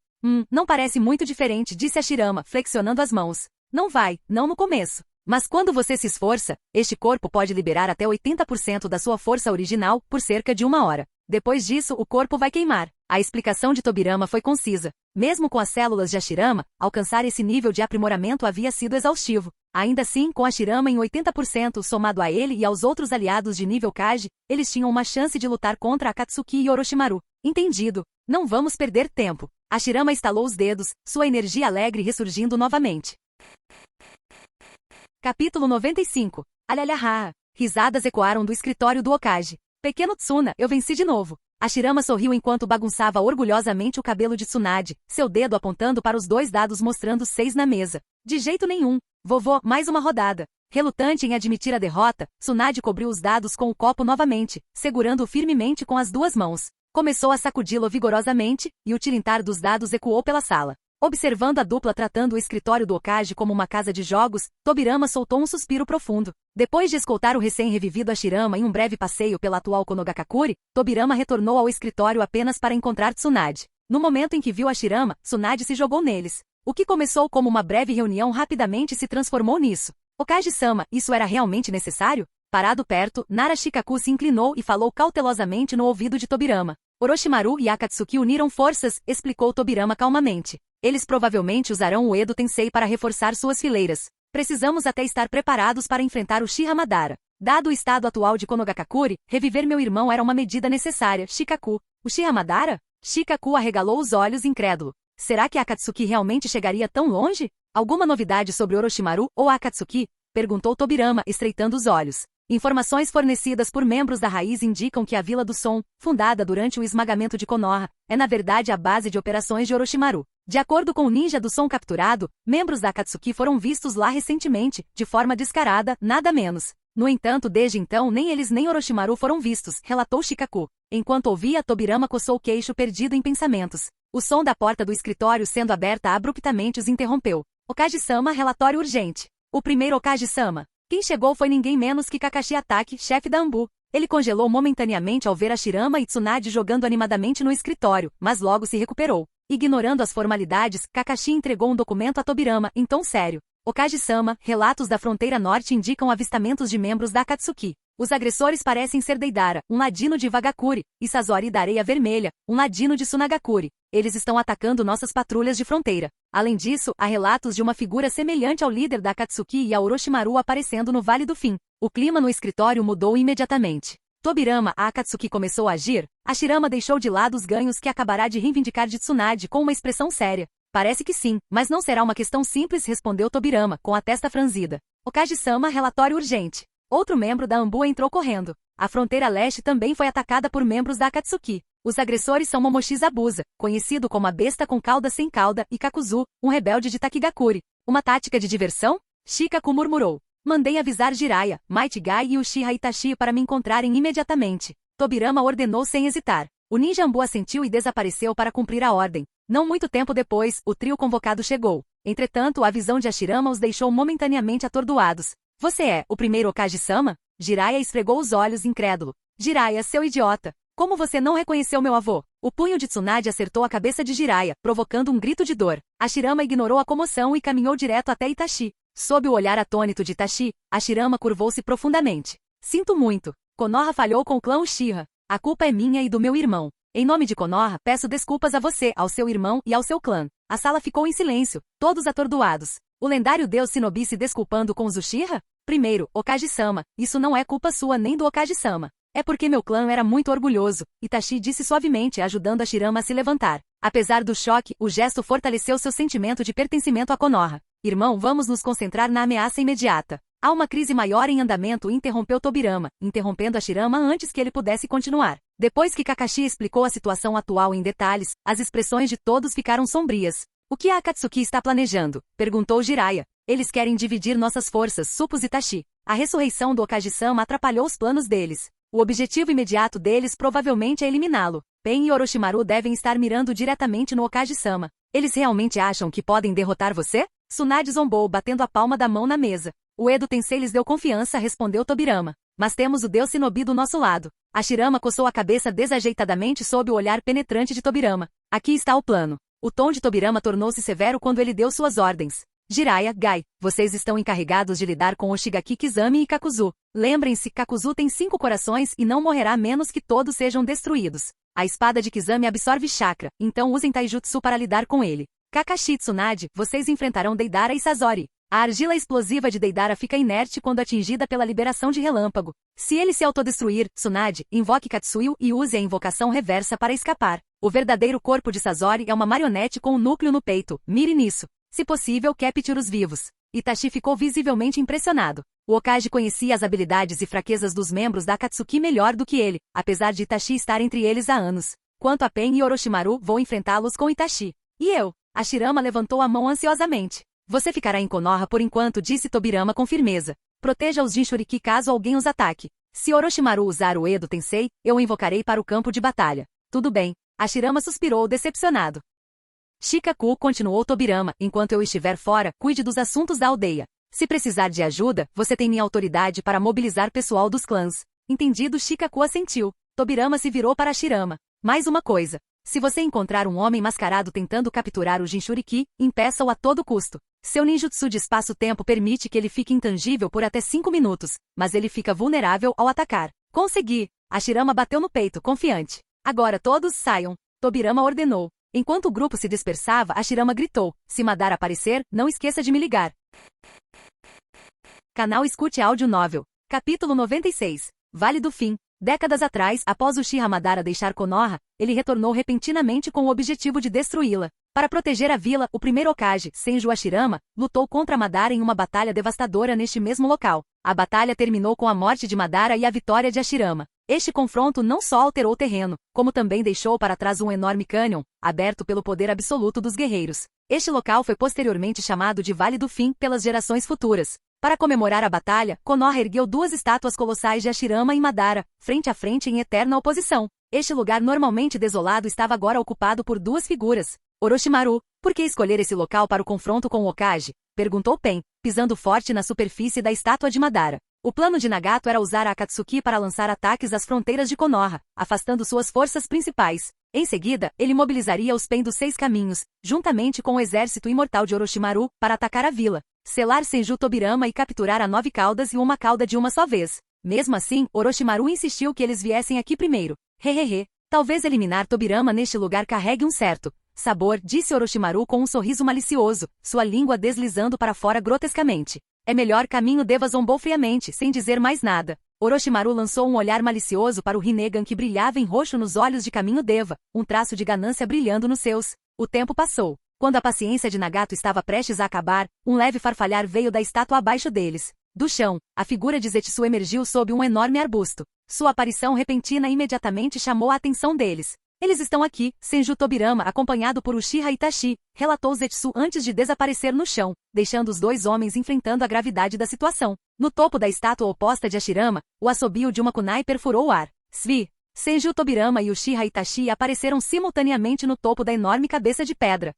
Não parece muito diferente, disse Hashirama, flexionando as mãos. Não vai, não no começo. Mas quando você se esforça, este corpo pode liberar até 80% da sua força original por cerca de 1 hora. Depois disso, o corpo vai queimar. A explicação de Tobirama foi concisa. Mesmo com as células de Hashirama, alcançar esse nível de aprimoramento havia sido exaustivo. Ainda assim, com Hashirama em 80% somado a ele e aos outros aliados de nível Kage, eles tinham uma chance de lutar contra Akatsuki e Orochimaru. Entendido. Não vamos perder tempo. Hashirama estalou os dedos, sua energia alegre ressurgindo novamente. Capítulo 95. Alhalhaha. Risadas ecoaram do escritório do Hokage. Pequeno Tsuna, eu venci de novo. Hashirama sorriu enquanto bagunçava orgulhosamente o cabelo de Tsunade, seu dedo apontando para os 2 dados mostrando 6 na mesa. De jeito nenhum. Vovô, mais uma rodada. Relutante em admitir a derrota, Tsunade cobriu os dados com o copo novamente, segurando-o firmemente com as 2 mãos. Começou a sacudi-lo vigorosamente, e o tilintar dos dados ecoou pela sala. Observando a dupla tratando o escritório do Hokage como uma casa de jogos, Tobirama soltou um suspiro profundo. Depois de escoltar o recém-revivido Hashirama em um breve passeio pela atual Konogakakure, Tobirama retornou ao escritório apenas para encontrar Tsunade. No momento em que viu Hashirama, Tsunade se jogou neles. O que começou como uma breve reunião rapidamente se transformou nisso. Hokage-sama, isso era realmente necessário? Parado perto, Nara Shikaku se inclinou e falou cautelosamente no ouvido de Tobirama. Orochimaru e Akatsuki uniram forças, explicou Tobirama calmamente. Eles provavelmente usarão o Edo Tensei para reforçar suas fileiras. Precisamos até estar preparados para enfrentar o Uchiha Madara. Dado o estado atual de Konogakakure, reviver meu irmão era uma medida necessária. Shikaku. Uchiha Madara? Shikaku arregalou os olhos incrédulo. Será que Akatsuki realmente chegaria tão longe? Alguma novidade sobre Orochimaru ou Akatsuki? Perguntou Tobirama, estreitando os olhos. Informações fornecidas por membros da Raiz indicam que a Vila do Som, fundada durante o esmagamento de Konoha, é na verdade a base de operações de Orochimaru. De acordo com o ninja do som capturado, membros da Akatsuki foram vistos lá recentemente, de forma descarada, nada menos. No entanto, desde então nem eles nem Orochimaru foram vistos, relatou Shikaku. Enquanto ouvia, Tobirama coçou o queixo perdido em pensamentos. O som da porta do escritório sendo aberta abruptamente os interrompeu. Hokage-sama, relatório urgente. O primeiro Hokage-sama. Quem chegou foi ninguém menos que Kakashi Atake, chefe da Anbu. Ele congelou momentaneamente ao ver Hashirama e Tsunade jogando animadamente no escritório, mas logo se recuperou. Ignorando as formalidades, Kakashi entregou um documento a Tobirama, em tom sério. Okage-sama, relatos da fronteira norte indicam avistamentos de membros da Akatsuki. Os agressores parecem ser Deidara, um ladino de Wagakure, e Sazori da Areia Vermelha, um ladino de Sunagakure. Eles estão atacando nossas patrulhas de fronteira. Além disso, há relatos de uma figura semelhante ao líder da Akatsuki e a Orochimaru aparecendo no Vale do Fim. O clima no escritório mudou imediatamente. Tobirama, a Akatsuki começou a agir. Hashirama deixou de lado os ganhos que acabará de reivindicar de Tsunade com uma expressão séria. Parece que sim, mas não será uma questão simples, respondeu Tobirama, com a testa franzida. Okage-sama, relatório urgente. Outro membro da Anbu entrou correndo. A fronteira leste também foi atacada por membros da Akatsuki. Os agressores são Momoshi Zabuza, conhecido como a besta com cauda sem cauda, e Kakuzu, um rebelde de Takigakure. Uma tática de diversão? Shikaku murmurou. Mandei avisar Jiraiya, Might Guy e Uchiha Itachi para me encontrarem imediatamente. Tobirama ordenou sem hesitar. O ninja Anbu assentiu e desapareceu para cumprir a ordem. Não muito tempo depois, o trio convocado chegou. Entretanto, a visão de Hashirama os deixou momentaneamente atordoados. Você é o primeiro Okage-sama? Jiraiya esfregou os olhos incrédulo. Jiraiya, seu idiota! Como você não reconheceu meu avô? O punho de Tsunade acertou a cabeça de Jiraiya, provocando um grito de dor. Hashirama ignorou a comoção e caminhou direto até Itachi. Sob o olhar atônito de Itachi, Hashirama curvou-se profundamente. Sinto muito. Konoha falhou com o clã Uchiha. A culpa é minha e do meu irmão. Em nome de Konoha, peço desculpas a você, ao seu irmão e ao seu clã. A sala ficou em silêncio, todos atordoados. O lendário deus Shinobi se desculpando com os Uchiha? Primeiro, Okage-sama, isso não é culpa sua nem do Okage-sama. É porque meu clã era muito orgulhoso, Itachi disse suavemente, ajudando Hashirama a se levantar. Apesar do choque, o gesto fortaleceu seu sentimento de pertencimento a Konoha. Irmão, vamos nos concentrar na ameaça imediata. Há uma crise maior em andamento, interrompeu Tobirama, interrompendo Hashirama antes que ele pudesse continuar. Depois que Kakashi explicou a situação atual em detalhes, as expressões de todos ficaram sombrias. O que a Akatsuki está planejando? Perguntou Jiraiya. Eles querem dividir nossas forças, supôs Itachi. A ressurreição do Okage-sama atrapalhou os planos deles. O objetivo imediato deles provavelmente é eliminá-lo. Pen e Orochimaru devem estar mirando diretamente no Okage-sama. Eles realmente acham que podem derrotar você? Tsunade zombou, batendo a palma da mão na mesa. O Edo Tensei lhes deu confiança, respondeu Tobirama. Mas temos o deus Shinobi do nosso lado. Hashirama coçou a cabeça desajeitadamente sob o olhar penetrante de Tobirama. Aqui está o plano. O tom de Tobirama tornou-se severo quando ele deu suas ordens. Jiraiya, Gai, vocês estão encarregados de lidar com Oshigaki Kizami e Kakuzu. Lembrem-se, Kakuzu tem 5 corações e não morrerá a menos que todos sejam destruídos. A espada de Kizami absorve chakra, então usem taijutsu para lidar com ele. Kakashi e Tsunade, vocês enfrentarão Deidara e Sazori. A argila explosiva de Deidara fica inerte quando atingida pela liberação de relâmpago. Se ele se autodestruir, Tsunade, invoque Katsuyu e use a invocação reversa para escapar. O verdadeiro corpo de Sazori é uma marionete com um núcleo no peito. Mire nisso. Se possível, capture os vivos. Itachi ficou visivelmente impressionado. O Okage conhecia as habilidades e fraquezas dos membros da Akatsuki melhor do que ele, apesar de Itachi estar entre eles há anos. Quanto a Pen e Orochimaru, vou enfrentá-los com Itachi. E eu? Hashirama levantou a mão ansiosamente. Você ficará em Konoha por enquanto, disse Tobirama com firmeza. Proteja os Jinchuriki caso alguém os ataque. Se Orochimaru usar o Edo Tensei, eu o invocarei para o campo de batalha. Tudo bem. Hashirama suspirou decepcionado. Shikaku, continuou Tobirama, enquanto eu estiver fora, cuide dos assuntos da aldeia. Se precisar de ajuda, você tem minha autoridade para mobilizar pessoal dos clãs. Entendido, Shikaku assentiu. Tobirama se virou para Hashirama. Mais uma coisa. Se você encontrar um homem mascarado tentando capturar o Jinchuriki, impeça-o a todo custo. Seu ninjutsu de espaço-tempo permite que ele fique intangível por até 5 minutos, mas ele fica vulnerável ao atacar. Consegui! Hashirama bateu no peito, confiante. Agora todos saiam. Tobirama ordenou. Enquanto o grupo se dispersava, Hashirama gritou. Se Madara aparecer, não esqueça de me ligar. Canal Escute Áudio Novel. Capítulo 96. Vale do Fim. Décadas atrás, após Uchiha Madara deixar Konoha, ele retornou repentinamente com o objetivo de destruí-la. Para proteger a vila, o primeiro Hokage, Senju Hashirama, lutou contra Madara em uma batalha devastadora neste mesmo local. A batalha terminou com a morte de Madara e a vitória de Hashirama. Este confronto não só alterou o terreno, como também deixou para trás um enorme cânion, aberto pelo poder absoluto dos guerreiros. Este local foi posteriormente chamado de Vale do Fim pelas gerações futuras. Para comemorar a batalha, Konoha ergueu 2 estátuas colossais de Hashirama e Madara, frente a frente em eterna oposição. Este lugar normalmente desolado estava agora ocupado por 2 figuras. Orochimaru, por que escolher esse local para o confronto com o Hokage? Perguntou Pen, pisando forte na superfície da estátua de Madara. O plano de Nagato era usar a Akatsuki para lançar ataques às fronteiras de Konoha, afastando suas forças principais. Em seguida, ele mobilizaria os Pen dos Seis Caminhos, juntamente com o exército imortal de Orochimaru, para atacar a vila, selar Senju Tobirama e capturar a Nove Caudas e uma cauda de uma só vez. Mesmo assim, Orochimaru insistiu que eles viessem aqui primeiro. Hehehe. Talvez eliminar Tobirama neste lugar carregue um certo sabor, disse Orochimaru com um sorriso malicioso, sua língua deslizando para fora grotescamente. É melhor caminho, Deva zombou friamente, sem dizer mais nada. Orochimaru lançou um olhar malicioso para o Rinnegan que brilhava em roxo nos olhos de Caminho Deva, um traço de ganância brilhando nos seus. O tempo passou. Quando a paciência de Nagato estava prestes a acabar, um leve farfalhar veio da estátua abaixo deles. Do chão, a figura de Zetsu emergiu sob um enorme arbusto. Sua aparição repentina imediatamente chamou a atenção deles. Eles estão aqui, Senju Tobirama acompanhado por Uchiha Itachi, relatou Zetsu antes de desaparecer no chão, deixando os dois homens enfrentando a gravidade da situação. No topo da estátua oposta de Hashirama, o assobio de uma kunai perfurou o ar. Svi, Senju Tobirama e Uchiha Itachi apareceram simultaneamente no topo da enorme cabeça de pedra.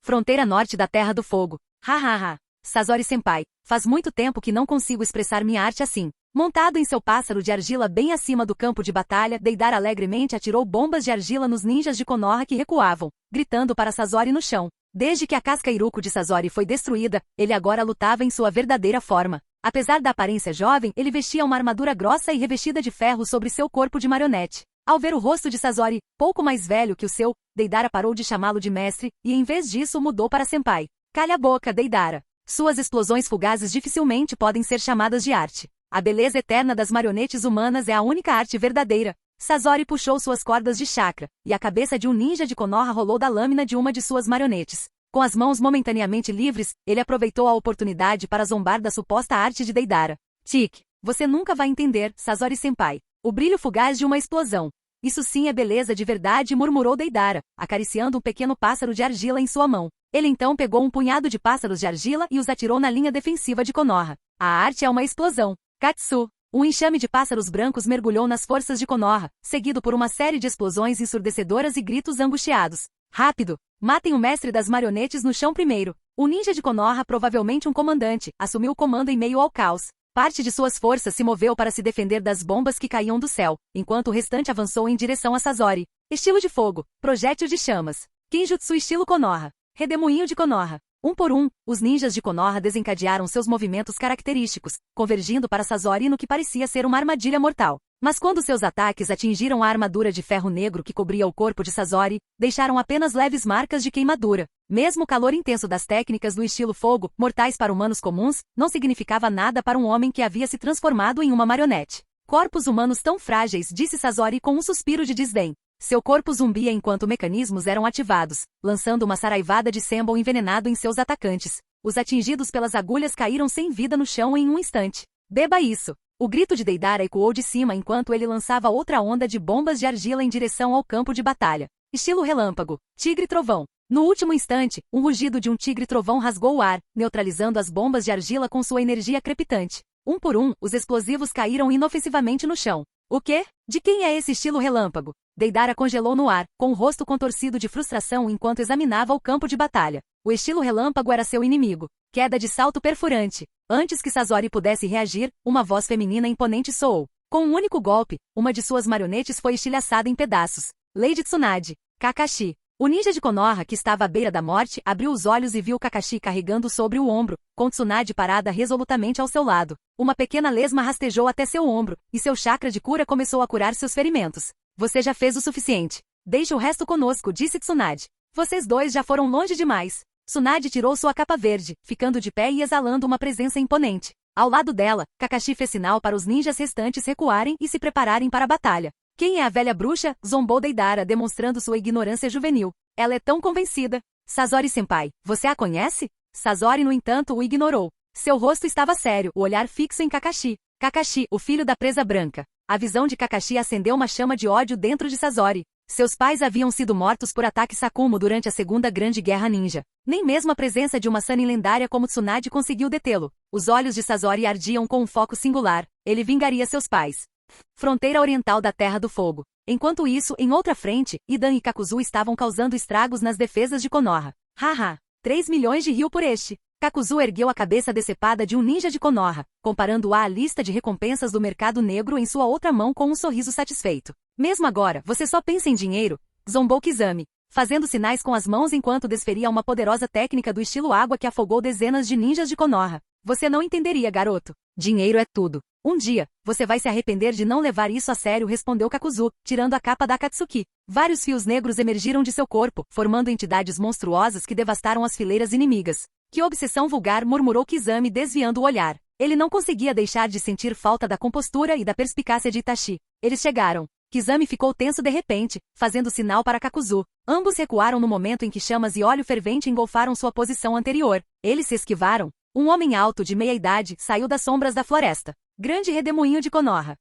Fronteira norte da Terra do Fogo. Hahaha. Sasori-senpai, faz muito tempo que não consigo expressar minha arte assim. Montado em seu pássaro de argila bem acima do campo de batalha, Deidara alegremente atirou bombas de argila nos ninjas de Konoha que recuavam, gritando para Sasori no chão. Desde que a casca Iruko de Sasori foi destruída, ele agora lutava em sua verdadeira forma. Apesar da aparência jovem, ele vestia uma armadura grossa e revestida de ferro sobre seu corpo de marionete. Ao ver o rosto de Sasori, pouco mais velho que o seu, Deidara parou de chamá-lo de mestre, e em vez disso mudou para senpai. Calha a boca, Deidara. Suas explosões fugazes dificilmente podem ser chamadas de arte. A beleza eterna das marionetes humanas é a única arte verdadeira. Sasori puxou suas cordas de chakra, e a cabeça de um ninja de Konoha rolou da lâmina de uma de suas marionetes. Com as mãos momentaneamente livres, ele aproveitou a oportunidade para zombar da suposta arte de Deidara. Tique, você nunca vai entender, Sasori-senpai. O brilho fugaz de uma explosão. Isso sim é beleza de verdade, murmurou Deidara, acariciando um pequeno pássaro de argila em sua mão. Ele então pegou um punhado de pássaros de argila e os atirou na linha defensiva de Konoha. A arte é uma explosão. Katsu. Um enxame de pássaros brancos mergulhou nas forças de Konoha, seguido por uma série de explosões ensurdecedoras e gritos angustiados. Rápido! Matem o mestre das marionetes no chão primeiro. O ninja de Konoha, provavelmente um comandante, assumiu o comando em meio ao caos. Parte de suas forças se moveu para se defender das bombas que caíam do céu, enquanto o restante avançou em direção a Sasori. Estilo de fogo, projétil de chamas. Kinjutsu estilo Konoha. Redemoinho de Konoha. Um por um, os ninjas de Konoha desencadearam seus movimentos característicos, convergindo para Sasori no que parecia ser uma armadilha mortal. Mas quando seus ataques atingiram a armadura de ferro negro que cobria o corpo de Sasori, deixaram apenas leves marcas de queimadura. Mesmo o calor intenso das técnicas do estilo fogo, mortais para humanos comuns, não significava nada para um homem que havia se transformado em uma marionete. Corpos humanos tão frágeis, disse Sasori com um suspiro de desdém. Seu corpo zumbia enquanto mecanismos eram ativados, lançando uma saraivada de Sembon envenenado em seus atacantes. Os atingidos pelas agulhas caíram sem vida no chão em um instante. Beba isso! O grito de Deidara ecoou de cima enquanto ele lançava outra onda de bombas de argila em direção ao campo de batalha. Estilo relâmpago, tigre-trovão. No último instante, um rugido de um tigre-trovão rasgou o ar, neutralizando as bombas de argila com sua energia crepitante. Um por um, os explosivos caíram inofensivamente no chão. O quê? De quem é esse estilo relâmpago? Deidara congelou no ar, com o rosto contorcido de frustração enquanto examinava o campo de batalha. O estilo relâmpago era seu inimigo. Queda de salto perfurante. Antes que Sasori pudesse reagir, uma voz feminina imponente soou. Com um único golpe, uma de suas marionetes foi estilhaçada em pedaços. Lady Tsunade. Kakashi. O ninja de Konoha, que estava à beira da morte, abriu os olhos e viu Kakashi carregando sobre o ombro, com Tsunade parada resolutamente ao seu lado. Uma pequena lesma rastejou até seu ombro, e seu chakra de cura começou a curar seus ferimentos. Você já fez o suficiente. Deixe o resto conosco, disse Tsunade. Vocês dois já foram longe demais. Tsunade tirou sua capa verde, ficando de pé e exalando uma presença imponente. Ao lado dela, Kakashi fez sinal para os ninjas restantes recuarem e se prepararem para a batalha. Quem é a velha bruxa? Zombou Deidara, demonstrando sua ignorância juvenil. Ela é tão convencida. Sasori-senpai, você a conhece? Sasori, no entanto, o ignorou. Seu rosto estava sério, o olhar fixo em Kakashi. Kakashi, o filho da presa branca. A visão de Kakashi acendeu uma chama de ódio dentro de Sasori. Seus pais haviam sido mortos por ataque Sakumo durante a Segunda Grande Guerra Ninja. Nem mesmo a presença de uma Sannin lendária como Tsunade conseguiu detê-lo. Os olhos de Sasori ardiam com um foco singular. Ele vingaria seus pais. Fronteira oriental da Terra do Fogo. Enquanto isso, em outra frente, Idan e Kakuzu estavam causando estragos nas defesas de Konoha. Haha, 3 milhões de ryu por este. Kakuzu ergueu a cabeça decepada de um ninja de Konoha, comparando-a à lista de recompensas do mercado negro em sua outra mão com um sorriso satisfeito. Mesmo agora, você só pensa em dinheiro? Zombou Kizami, fazendo sinais com as mãos enquanto desferia uma poderosa técnica do estilo água que afogou dezenas de ninjas de Konoha. Você não entenderia, garoto. Dinheiro é tudo. Um dia, você vai se arrepender de não levar isso a sério, respondeu Kakuzu, tirando a capa da Akatsuki. Vários fios negros emergiram de seu corpo, formando entidades monstruosas que devastaram as fileiras inimigas. Que obsessão vulgar, murmurou Kizami, desviando o olhar. Ele não conseguia deixar de sentir falta da compostura e da perspicácia de Itachi. Eles chegaram. Kizami ficou tenso de repente, fazendo sinal para Kakuzu. Ambos recuaram no momento em que chamas e óleo fervente engolfaram sua posição anterior. Eles se esquivaram. Um homem alto de meia-idade saiu das sombras da floresta. Grande redemoinho de Konoha.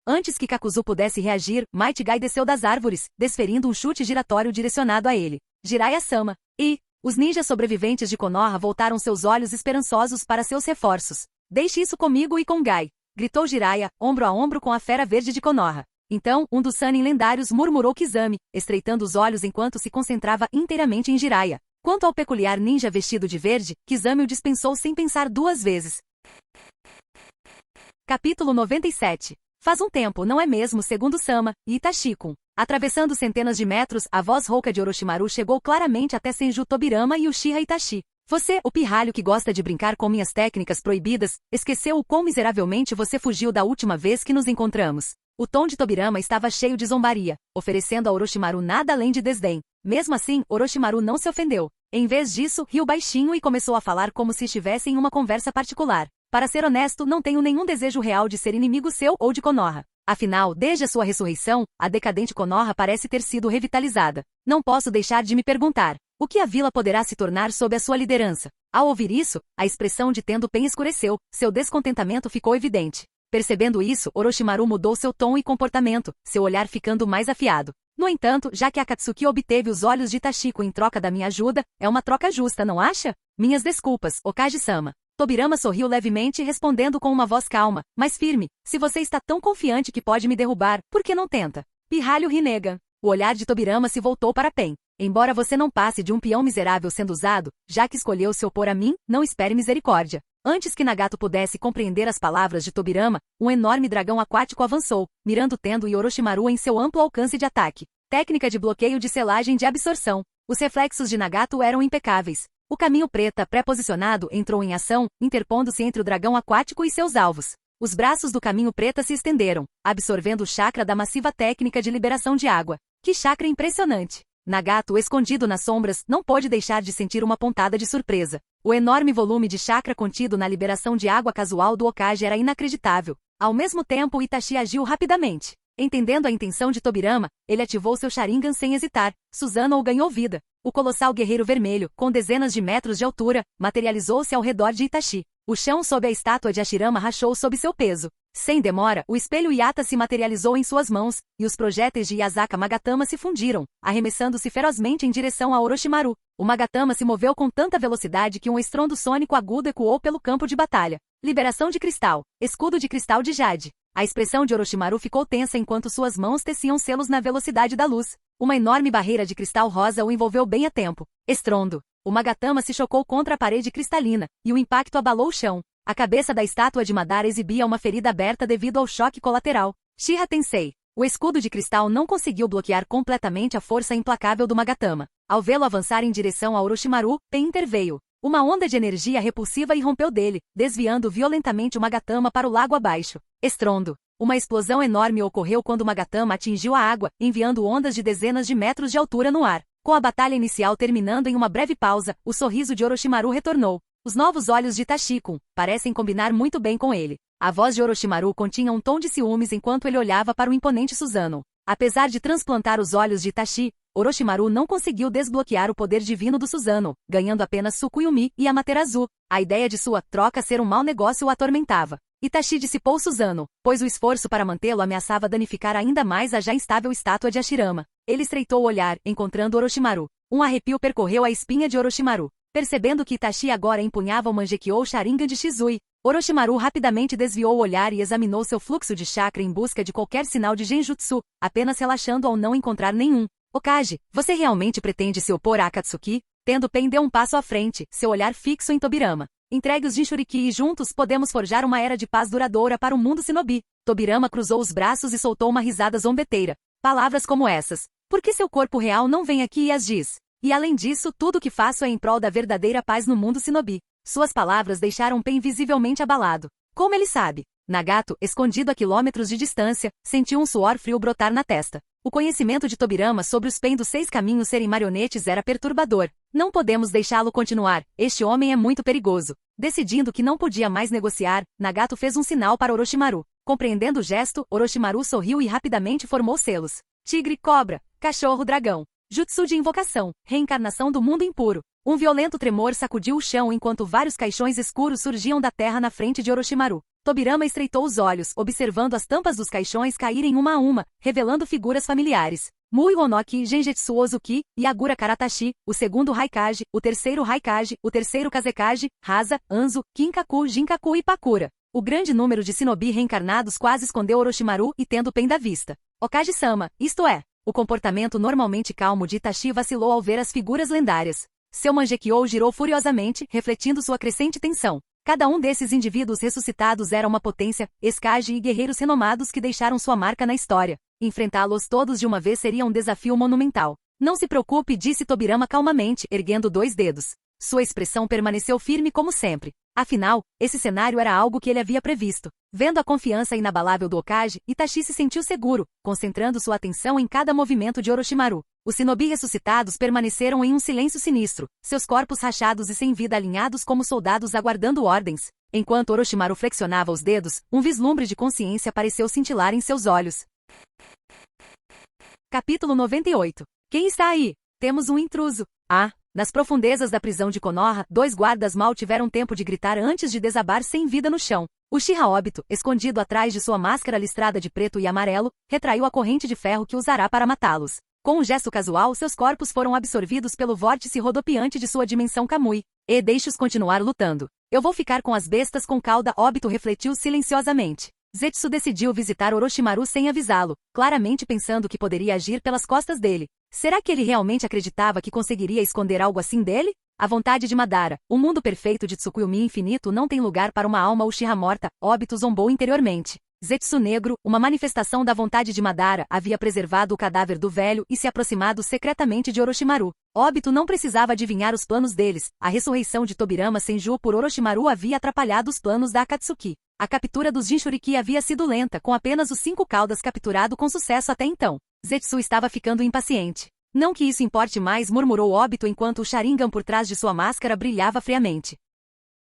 Antes que Kakuzu pudesse reagir, Might Guy desceu das árvores, desferindo um chute giratório direcionado a ele. Jiraiya-sama. E os ninjas sobreviventes de Konoha voltaram seus olhos esperançosos para seus reforços. Deixe isso comigo e com Guy, gritou Jiraiya, ombro a ombro com a fera verde de Konoha. Então, um dos Sannin lendários, murmurou Kizami, estreitando os olhos enquanto se concentrava inteiramente em Jiraiya. Quanto ao peculiar ninja vestido de verde, Kizami o dispensou sem pensar duas vezes. Capítulo 97. Faz um tempo, não é mesmo, segundo Sama e Itachi-kun. Atravessando centenas de metros, a voz rouca de Orochimaru chegou claramente até Senju Tobirama e Uchiha Itachi. Você, o pirralho que gosta de brincar com minhas técnicas proibidas, esqueceu o quão miseravelmente você fugiu da última vez que nos encontramos. O tom de Tobirama estava cheio de zombaria, oferecendo a Orochimaru nada além de desdém. Mesmo assim, Orochimaru não se ofendeu. Em vez disso, riu baixinho e começou a falar como se estivesse em uma conversa particular. Para ser honesto, não tenho nenhum desejo real de ser inimigo seu ou de Konoha. Afinal, desde a sua ressurreição, a decadente Konoha parece ter sido revitalizada. Não posso deixar de me perguntar, o que a vila poderá se tornar sob a sua liderança? Ao ouvir isso, a expressão de Tendo Pen escureceu, seu descontentamento ficou evidente. Percebendo isso, Orochimaru mudou seu tom e comportamento, seu olhar ficando mais afiado. No entanto, já que Akatsuki obteve os olhos de Itachi-kun em troca da minha ajuda, é uma troca justa, não acha? Minhas desculpas, Okage-sama. Tobirama sorriu levemente, respondendo com uma voz calma, mas firme. Se você está tão confiante que pode me derrubar, por que não tenta? Pirralho Rinnegan. O olhar de Tobirama se voltou para Pen. Embora você não passe de um peão miserável sendo usado, já que escolheu se opor a mim, não espere misericórdia. Antes que Nagato pudesse compreender as palavras de Tobirama, um enorme dragão aquático avançou, mirando Tendo e Orochimaru em seu amplo alcance de ataque. Técnica de bloqueio de selagem de absorção. Os reflexos de Nagato eram impecáveis. O caminho preta pré-posicionado entrou em ação, interpondo-se entre o dragão aquático e seus alvos. Os braços do caminho preta se estenderam, absorvendo o chakra da massiva técnica de liberação de água. Que chakra impressionante! Nagato, escondido nas sombras, não pôde deixar de sentir uma pontada de surpresa. O enorme volume de chakra contido na liberação de água casual do Hokage era inacreditável. Ao mesmo tempo, Itachi agiu rapidamente. Entendendo a intenção de Tobirama, ele ativou seu Sharingan sem hesitar. Susanoo ganhou vida. O colossal guerreiro vermelho, com dezenas de metros de altura, materializou-se ao redor de Itachi. O chão sob a estátua de Hashirama rachou sob seu peso. Sem demora, o espelho Yata se materializou em suas mãos, e os projéteis de Yasaka Magatama se fundiram, arremessando-se ferozmente em direção a Orochimaru. O Magatama se moveu com tanta velocidade que um estrondo sônico agudo ecoou pelo campo de batalha. Liberação de cristal. Escudo de cristal de Jade. A expressão de Orochimaru ficou tensa enquanto suas mãos teciam selos na velocidade da luz. Uma enorme barreira de cristal rosa o envolveu bem a tempo. Estrondo. O Magatama se chocou contra a parede cristalina, e o impacto abalou o chão. A cabeça da estátua de Madara exibia uma ferida aberta devido ao choque colateral. Shiha Tensei. O escudo de cristal não conseguiu bloquear completamente a força implacável do Magatama. Ao vê-lo avançar em direção a Orochimaru, Pen interveio. Uma onda de energia repulsiva irrompeu dele, desviando violentamente o Magatama para o lago abaixo. Estrondo. Uma explosão enorme ocorreu quando o Magatama atingiu a água, enviando ondas de dezenas de metros de altura no ar. Com a batalha inicial terminando em uma breve pausa, o sorriso de Orochimaru retornou. Os novos olhos de Itachi-kun parecem combinar muito bem com ele. A voz de Orochimaru continha um tom de ciúmes enquanto ele olhava para o imponente Susanoo. Apesar de transplantar os olhos de Itachi, Orochimaru não conseguiu desbloquear o poder divino do Susanoo, ganhando apenas Tsukuyomi e Amaterasu. A ideia de sua troca ser um mau negócio o atormentava. Itachi dissipou Susanoo, pois o esforço para mantê-lo ameaçava danificar ainda mais a já instável estátua de Hashirama. Ele estreitou o olhar, encontrando Orochimaru. Um arrepio percorreu a espinha de Orochimaru. Percebendo que Itachi agora empunhava o Mangekyou Sharingan de Shizui, Orochimaru rapidamente desviou o olhar e examinou seu fluxo de chakra em busca de qualquer sinal de Genjutsu, apenas relaxando ao não encontrar nenhum. Hokage, você realmente pretende se opor a Akatsuki? Tendo Pen deu um passo à frente, seu olhar fixo em Tobirama. Entregue os Jinchuriki e juntos podemos forjar uma era de paz duradoura para o mundo Shinobi. Tobirama cruzou os braços e soltou uma risada zombeteira. Palavras como essas. Por que seu corpo real não vem aqui e as diz? E além disso, tudo o que faço é em prol da verdadeira paz no mundo Shinobi. Suas palavras deixaram Pen visivelmente abalado. Como ele sabe? Nagato, escondido a quilômetros de distância, sentiu um suor frio brotar na testa. O conhecimento de Tobirama sobre os Pen dos 6 caminhos serem marionetes era perturbador. Não podemos deixá-lo continuar, este homem é muito perigoso. Decidindo que não podia mais negociar, Nagato fez um sinal para Orochimaru. Compreendendo o gesto, Orochimaru sorriu e rapidamente formou selos. Tigre, cobra, cachorro, dragão. Jutsu de invocação, reencarnação do mundo impuro. Um violento tremor sacudiu o chão enquanto vários caixões escuros surgiam da terra na frente de Orochimaru. Tobirama estreitou os olhos, observando as tampas dos caixões caírem uma a uma, revelando figuras familiares. Mui Onoki, Genjetsu Ozuki, Yagura Karatashi, o segundo Haikage, o terceiro Haikage, o terceiro Kazekage, Rasa, Anzu, Kinkaku, Jinkaku e Pakura. O grande número de shinobi reencarnados quase escondeu Orochimaru e tendo Pen da vista. Okage-sama, isto é, o comportamento normalmente calmo de Itachi vacilou ao ver as figuras lendárias. Seu Mangekyou girou furiosamente, refletindo sua crescente tensão. Cada um desses indivíduos ressuscitados era uma potência, escage e guerreiros renomados que deixaram sua marca na história. Enfrentá-los todos de uma vez seria um desafio monumental. Não se preocupe, disse Tobirama calmamente, erguendo 2 dedos. Sua expressão permaneceu firme como sempre. Afinal, esse cenário era algo que ele havia previsto. Vendo a confiança inabalável do Okage, Itachi se sentiu seguro, concentrando sua atenção em cada movimento de Orochimaru. Os shinobi ressuscitados permaneceram em um silêncio sinistro, seus corpos rachados e sem vida alinhados como soldados aguardando ordens. Enquanto Orochimaru flexionava os dedos, um vislumbre de consciência pareceu cintilar em seus olhos. Capítulo 98. Quem está aí? Temos um intruso. Ah! Nas profundezas da prisão de Konoha, 2 guardas mal tiveram tempo de gritar antes de desabar sem vida no chão. Uchiha Obito, escondido atrás de sua máscara listrada de preto e amarelo, retraiu a corrente de ferro que usará para matá-los. Com um gesto casual, seus corpos foram absorvidos pelo vórtice rodopiante de sua dimensão Kamui. E deixe-os continuar lutando. Eu vou ficar com as bestas com cauda. Obito refletiu silenciosamente. Zetsu decidiu visitar Orochimaru sem avisá-lo, claramente pensando que poderia agir pelas costas dele. Será que ele realmente acreditava que conseguiria esconder algo assim dele? A vontade de Madara, o mundo perfeito de Tsukuyomi infinito não tem lugar para uma alma Uchiha morta, Obito zombou interiormente. Zetsu Negro, uma manifestação da vontade de Madara, havia preservado o cadáver do velho e se aproximado secretamente de Orochimaru. Obito não precisava adivinhar os planos deles, a ressurreição de Tobirama Senju por Orochimaru havia atrapalhado os planos da Akatsuki. A captura dos Jinchuriki havia sido lenta, com apenas os 5 caudas capturado com sucesso até então. Zetsu estava ficando impaciente. Não que isso importe mais, murmurou Obito enquanto o Sharingan por trás de sua máscara brilhava friamente.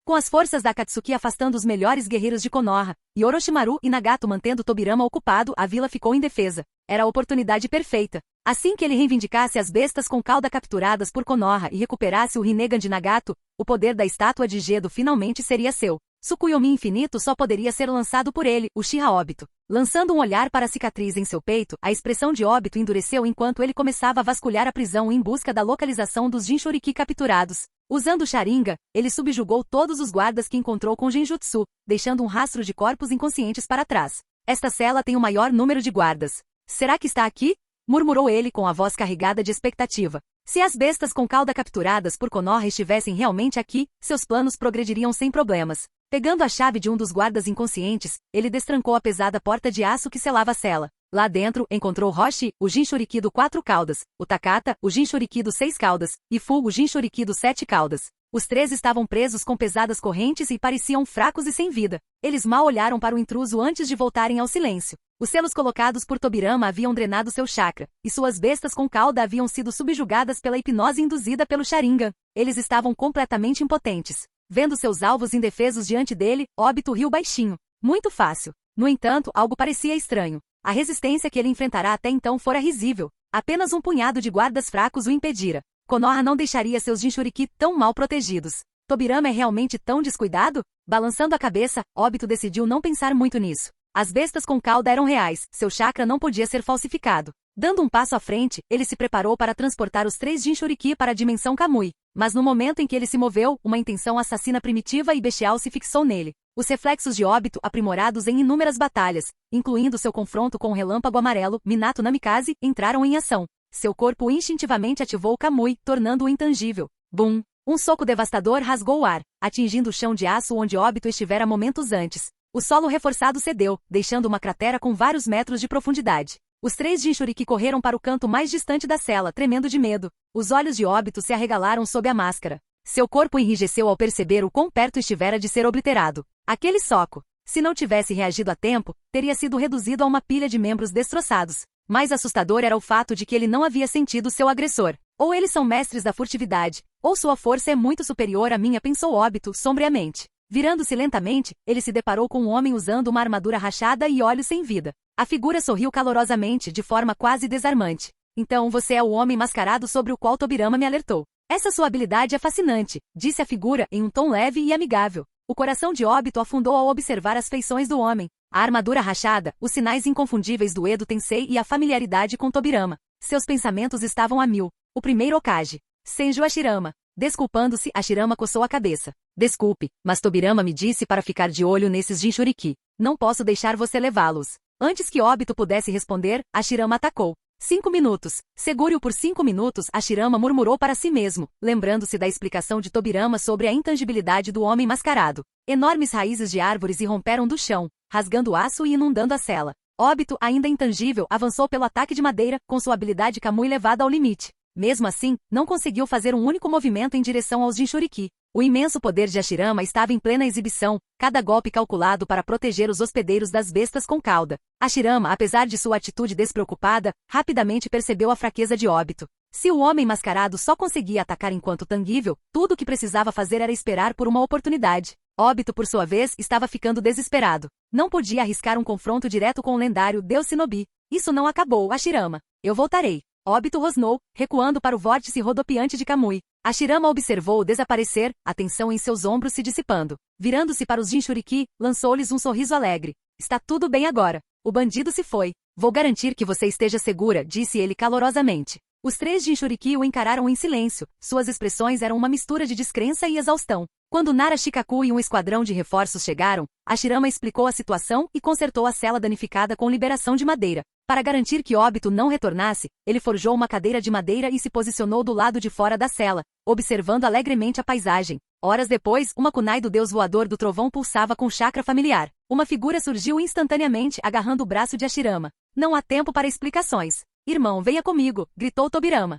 Com as forças da Akatsuki afastando os melhores guerreiros de Konoha, e Orochimaru e Nagato mantendo Tobirama ocupado, a vila ficou indefesa. Era a oportunidade perfeita. Assim que ele reivindicasse as bestas com cauda capturadas por Konoha e recuperasse o Rinnegan de Nagato, o poder da estátua de Gedo finalmente seria seu. Tsukuyomi infinito só poderia ser lançado por ele, Uchiha Obito. Lançando um olhar para a cicatriz em seu peito, a expressão de Obito endureceu enquanto ele começava a vasculhar a prisão em busca da localização dos Jinchuriki capturados. Usando o Sharingan, ele subjugou todos os guardas que encontrou com Genjutsu, deixando um rastro de corpos inconscientes para trás. Esta cela tem o maior número de guardas. Será que está aqui? Murmurou ele com a voz carregada de expectativa. Se as bestas com cauda capturadas por Konoha estivessem realmente aqui, seus planos progrediriam sem problemas. Pegando a chave de um dos guardas inconscientes, ele destrancou a pesada porta de aço que selava a cela. Lá dentro, encontrou Roshi, o Jinchuriki do 4 caudas, o Takata, o Jinchuriki do 6 caudas, e Fu, o Jinchuriki do 7 caudas. Os 3 estavam presos com pesadas correntes e pareciam fracos e sem vida. Eles mal olharam para o intruso antes de voltarem ao silêncio. Os selos colocados por Tobirama haviam drenado seu chakra, e suas bestas com cauda haviam sido subjugadas pela hipnose induzida pelo Sharingan. Eles estavam completamente impotentes. Vendo seus alvos indefesos diante dele, Obito riu baixinho. Muito fácil. No entanto, algo parecia estranho. A resistência que ele enfrentará até então fora risível. Apenas um punhado de guardas fracos o impedira. Konoha não deixaria seus Jinchuriki tão mal protegidos. Tobirama é realmente tão descuidado? Balançando a cabeça, Obito decidiu não pensar muito nisso. As bestas com cauda eram reais, seu chakra não podia ser falsificado. Dando um passo à frente, ele se preparou para transportar os 3 Jinchuriki para a dimensão Kamui. Mas no momento em que ele se moveu, uma intenção assassina primitiva e bestial se fixou nele. Os reflexos de Obito, aprimorados em inúmeras batalhas, incluindo seu confronto com o relâmpago amarelo, Minato Namikaze, entraram em ação. Seu corpo instintivamente ativou o Kamui, tornando-o intangível. Bum! Um soco devastador rasgou o ar, atingindo o chão de aço onde Obito estivera momentos antes. O solo reforçado cedeu, deixando uma cratera com vários metros de profundidade. Os 3 Jinchuriki correram para o canto mais distante da cela, tremendo de medo. Os olhos de Obito se arregalaram sob a máscara. Seu corpo enrijeceu ao perceber o quão perto estivera de ser obliterado. Aquele soco, se não tivesse reagido a tempo, teria sido reduzido a uma pilha de membros destroçados. Mais assustador era o fato de que ele não havia sentido seu agressor. Ou eles são mestres da furtividade, ou sua força é muito superior à minha, pensou Obito, sombriamente. Virando-se lentamente, ele se deparou com um homem usando uma armadura rachada e olhos sem vida. A figura sorriu calorosamente, de forma quase desarmante. Então você é o homem mascarado sobre o qual Tobirama me alertou. Essa sua habilidade é fascinante, disse a figura em um tom leve e amigável. O coração de Obito afundou ao observar as feições do homem. A armadura rachada, os sinais inconfundíveis do Edo Tensei e a familiaridade com Tobirama. Seus pensamentos estavam a mil. O primeiro Hokage. Senju Hashirama. Desculpando-se, Hashirama coçou a cabeça. Desculpe, mas Tobirama me disse para ficar de olho nesses Jinchuriki. Não posso deixar você levá-los. Antes que Obito pudesse responder, Hashirama atacou. 5 minutos. Segure-o por 5 minutos, Hashirama murmurou para si mesmo, lembrando-se da explicação de Tobirama sobre a intangibilidade do homem mascarado. Enormes raízes de árvores irromperam do chão, rasgando o aço e inundando a cela. Obito, ainda intangível, avançou pelo ataque de madeira, com sua habilidade Kamui levada ao limite. Mesmo assim, não conseguiu fazer um único movimento em direção aos Jinchuriki. O imenso poder de Hashirama estava em plena exibição, cada golpe calculado para proteger os hospedeiros das bestas com cauda. Hashirama, apesar de sua atitude despreocupada, rapidamente percebeu a fraqueza de Obito. Se o homem mascarado só conseguia atacar enquanto tangível, tudo o que precisava fazer era esperar por uma oportunidade. Obito, por sua vez, estava ficando desesperado. Não podia arriscar um confronto direto com o lendário Deus Shinobi. Isso não acabou, Hashirama. Eu voltarei. Obito rosnou, recuando para o vórtice rodopiante de Kamui. Hashirama observou-o desaparecer, a tensão em seus ombros se dissipando. Virando-se para os Jinchuriki, lançou-lhes um sorriso alegre. Está tudo bem agora. O bandido se foi. Vou garantir que você esteja segura, disse ele calorosamente. Os 3 Jinchuriki o encararam em silêncio. Suas expressões eram uma mistura de descrença e exaustão. Quando Nara Shikaku e um esquadrão de reforços chegaram, Hashirama explicou a situação e consertou a cela danificada com liberação de madeira. Para garantir que Obito não retornasse, ele forjou uma cadeira de madeira e se posicionou do lado de fora da cela, observando alegremente a paisagem. Horas depois, uma kunai do deus voador do trovão pulsava com chakra familiar. Uma figura surgiu instantaneamente, agarrando o braço de Hashirama. Não há tempo para explicações. Irmão, venha comigo, gritou Tobirama.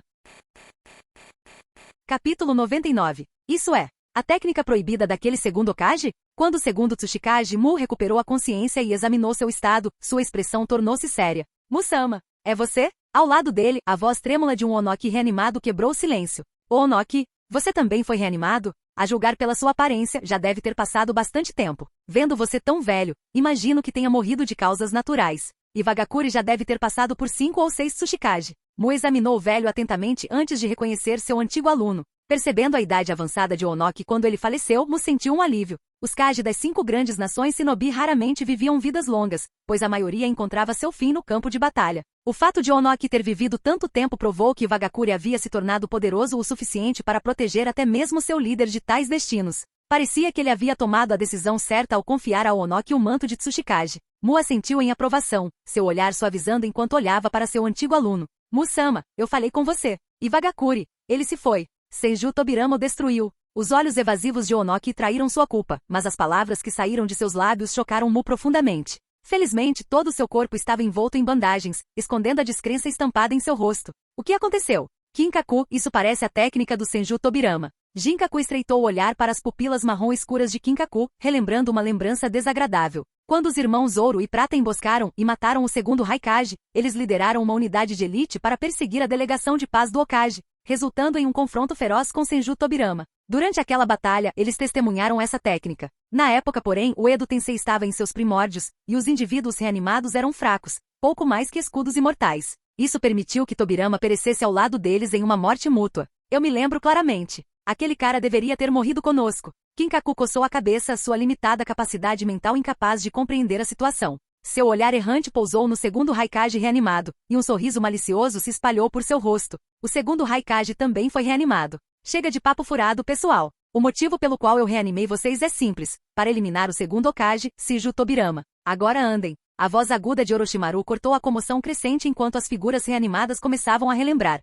Capítulo 99. Isso é, a técnica proibida daquele segundo Hokage? Quando o segundo Tsuchikage Mu recuperou a consciência e examinou seu estado, sua expressão tornou-se séria. Mu-sama, é você? Ao lado dele, a voz trêmula de um Onoki reanimado quebrou o silêncio. Ô Onoki, você também foi reanimado? A julgar pela sua aparência, já deve ter passado bastante tempo. Vendo você tão velho, imagino que tenha morrido de causas naturais. E Wagakuri já deve ter passado por 5 ou 6 Tsuchikage. Mu examinou o velho atentamente antes de reconhecer seu antigo aluno. Percebendo a idade avançada de Onoki quando ele faleceu, Mu sentiu um alívio. Os Kage das 5 grandes nações Shinobi raramente viviam vidas longas, pois a maioria encontrava seu fim no campo de batalha. O fato de Onoki ter vivido tanto tempo provou que Wagakuri havia se tornado poderoso o suficiente para proteger até mesmo seu líder de tais destinos. Parecia que ele havia tomado a decisão certa ao confiar a Onoki o manto de Tsuchikage. Mu assentiu em aprovação, seu olhar suavizando enquanto olhava para seu antigo aluno. Mu-sama, eu falei com você. E Wagakuri, ele se foi. Senju Tobirama o destruiu. Os olhos evasivos de Onoki traíram sua culpa, mas as palavras que saíram de seus lábios chocaram Mu profundamente. Felizmente, todo o seu corpo estava envolto em bandagens, escondendo a descrença estampada em seu rosto. O que aconteceu? Kinkaku, isso parece a técnica do Senju Tobirama. Jinkaku estreitou o olhar para as pupilas marrom escuras de Kinkaku, relembrando uma lembrança desagradável. Quando os irmãos Ouro e Prata emboscaram e mataram o segundo Raikage, eles lideraram uma unidade de elite para perseguir a delegação de paz do Hokage, resultando em um confronto feroz com Senju Tobirama. Durante aquela batalha, eles testemunharam essa técnica. Na época, porém, o Edo Tensei estava em seus primórdios, e os indivíduos reanimados eram fracos, pouco mais que escudos imortais. Isso permitiu que Tobirama perecesse ao lado deles em uma morte mútua. Eu me lembro claramente. Aquele cara deveria ter morrido conosco. Kinkaku coçou a cabeça, sua limitada capacidade mental incapaz de compreender a situação. Seu olhar errante pousou no segundo Raikage reanimado, e um sorriso malicioso se espalhou por seu rosto. O segundo Raikage também foi reanimado. Chega de papo furado, pessoal. O motivo pelo qual eu reanimei vocês é simples, para eliminar o segundo Hokage, Senju Tobirama. Agora andem. A voz aguda de Orochimaru cortou a comoção crescente enquanto as figuras reanimadas começavam a relembrar.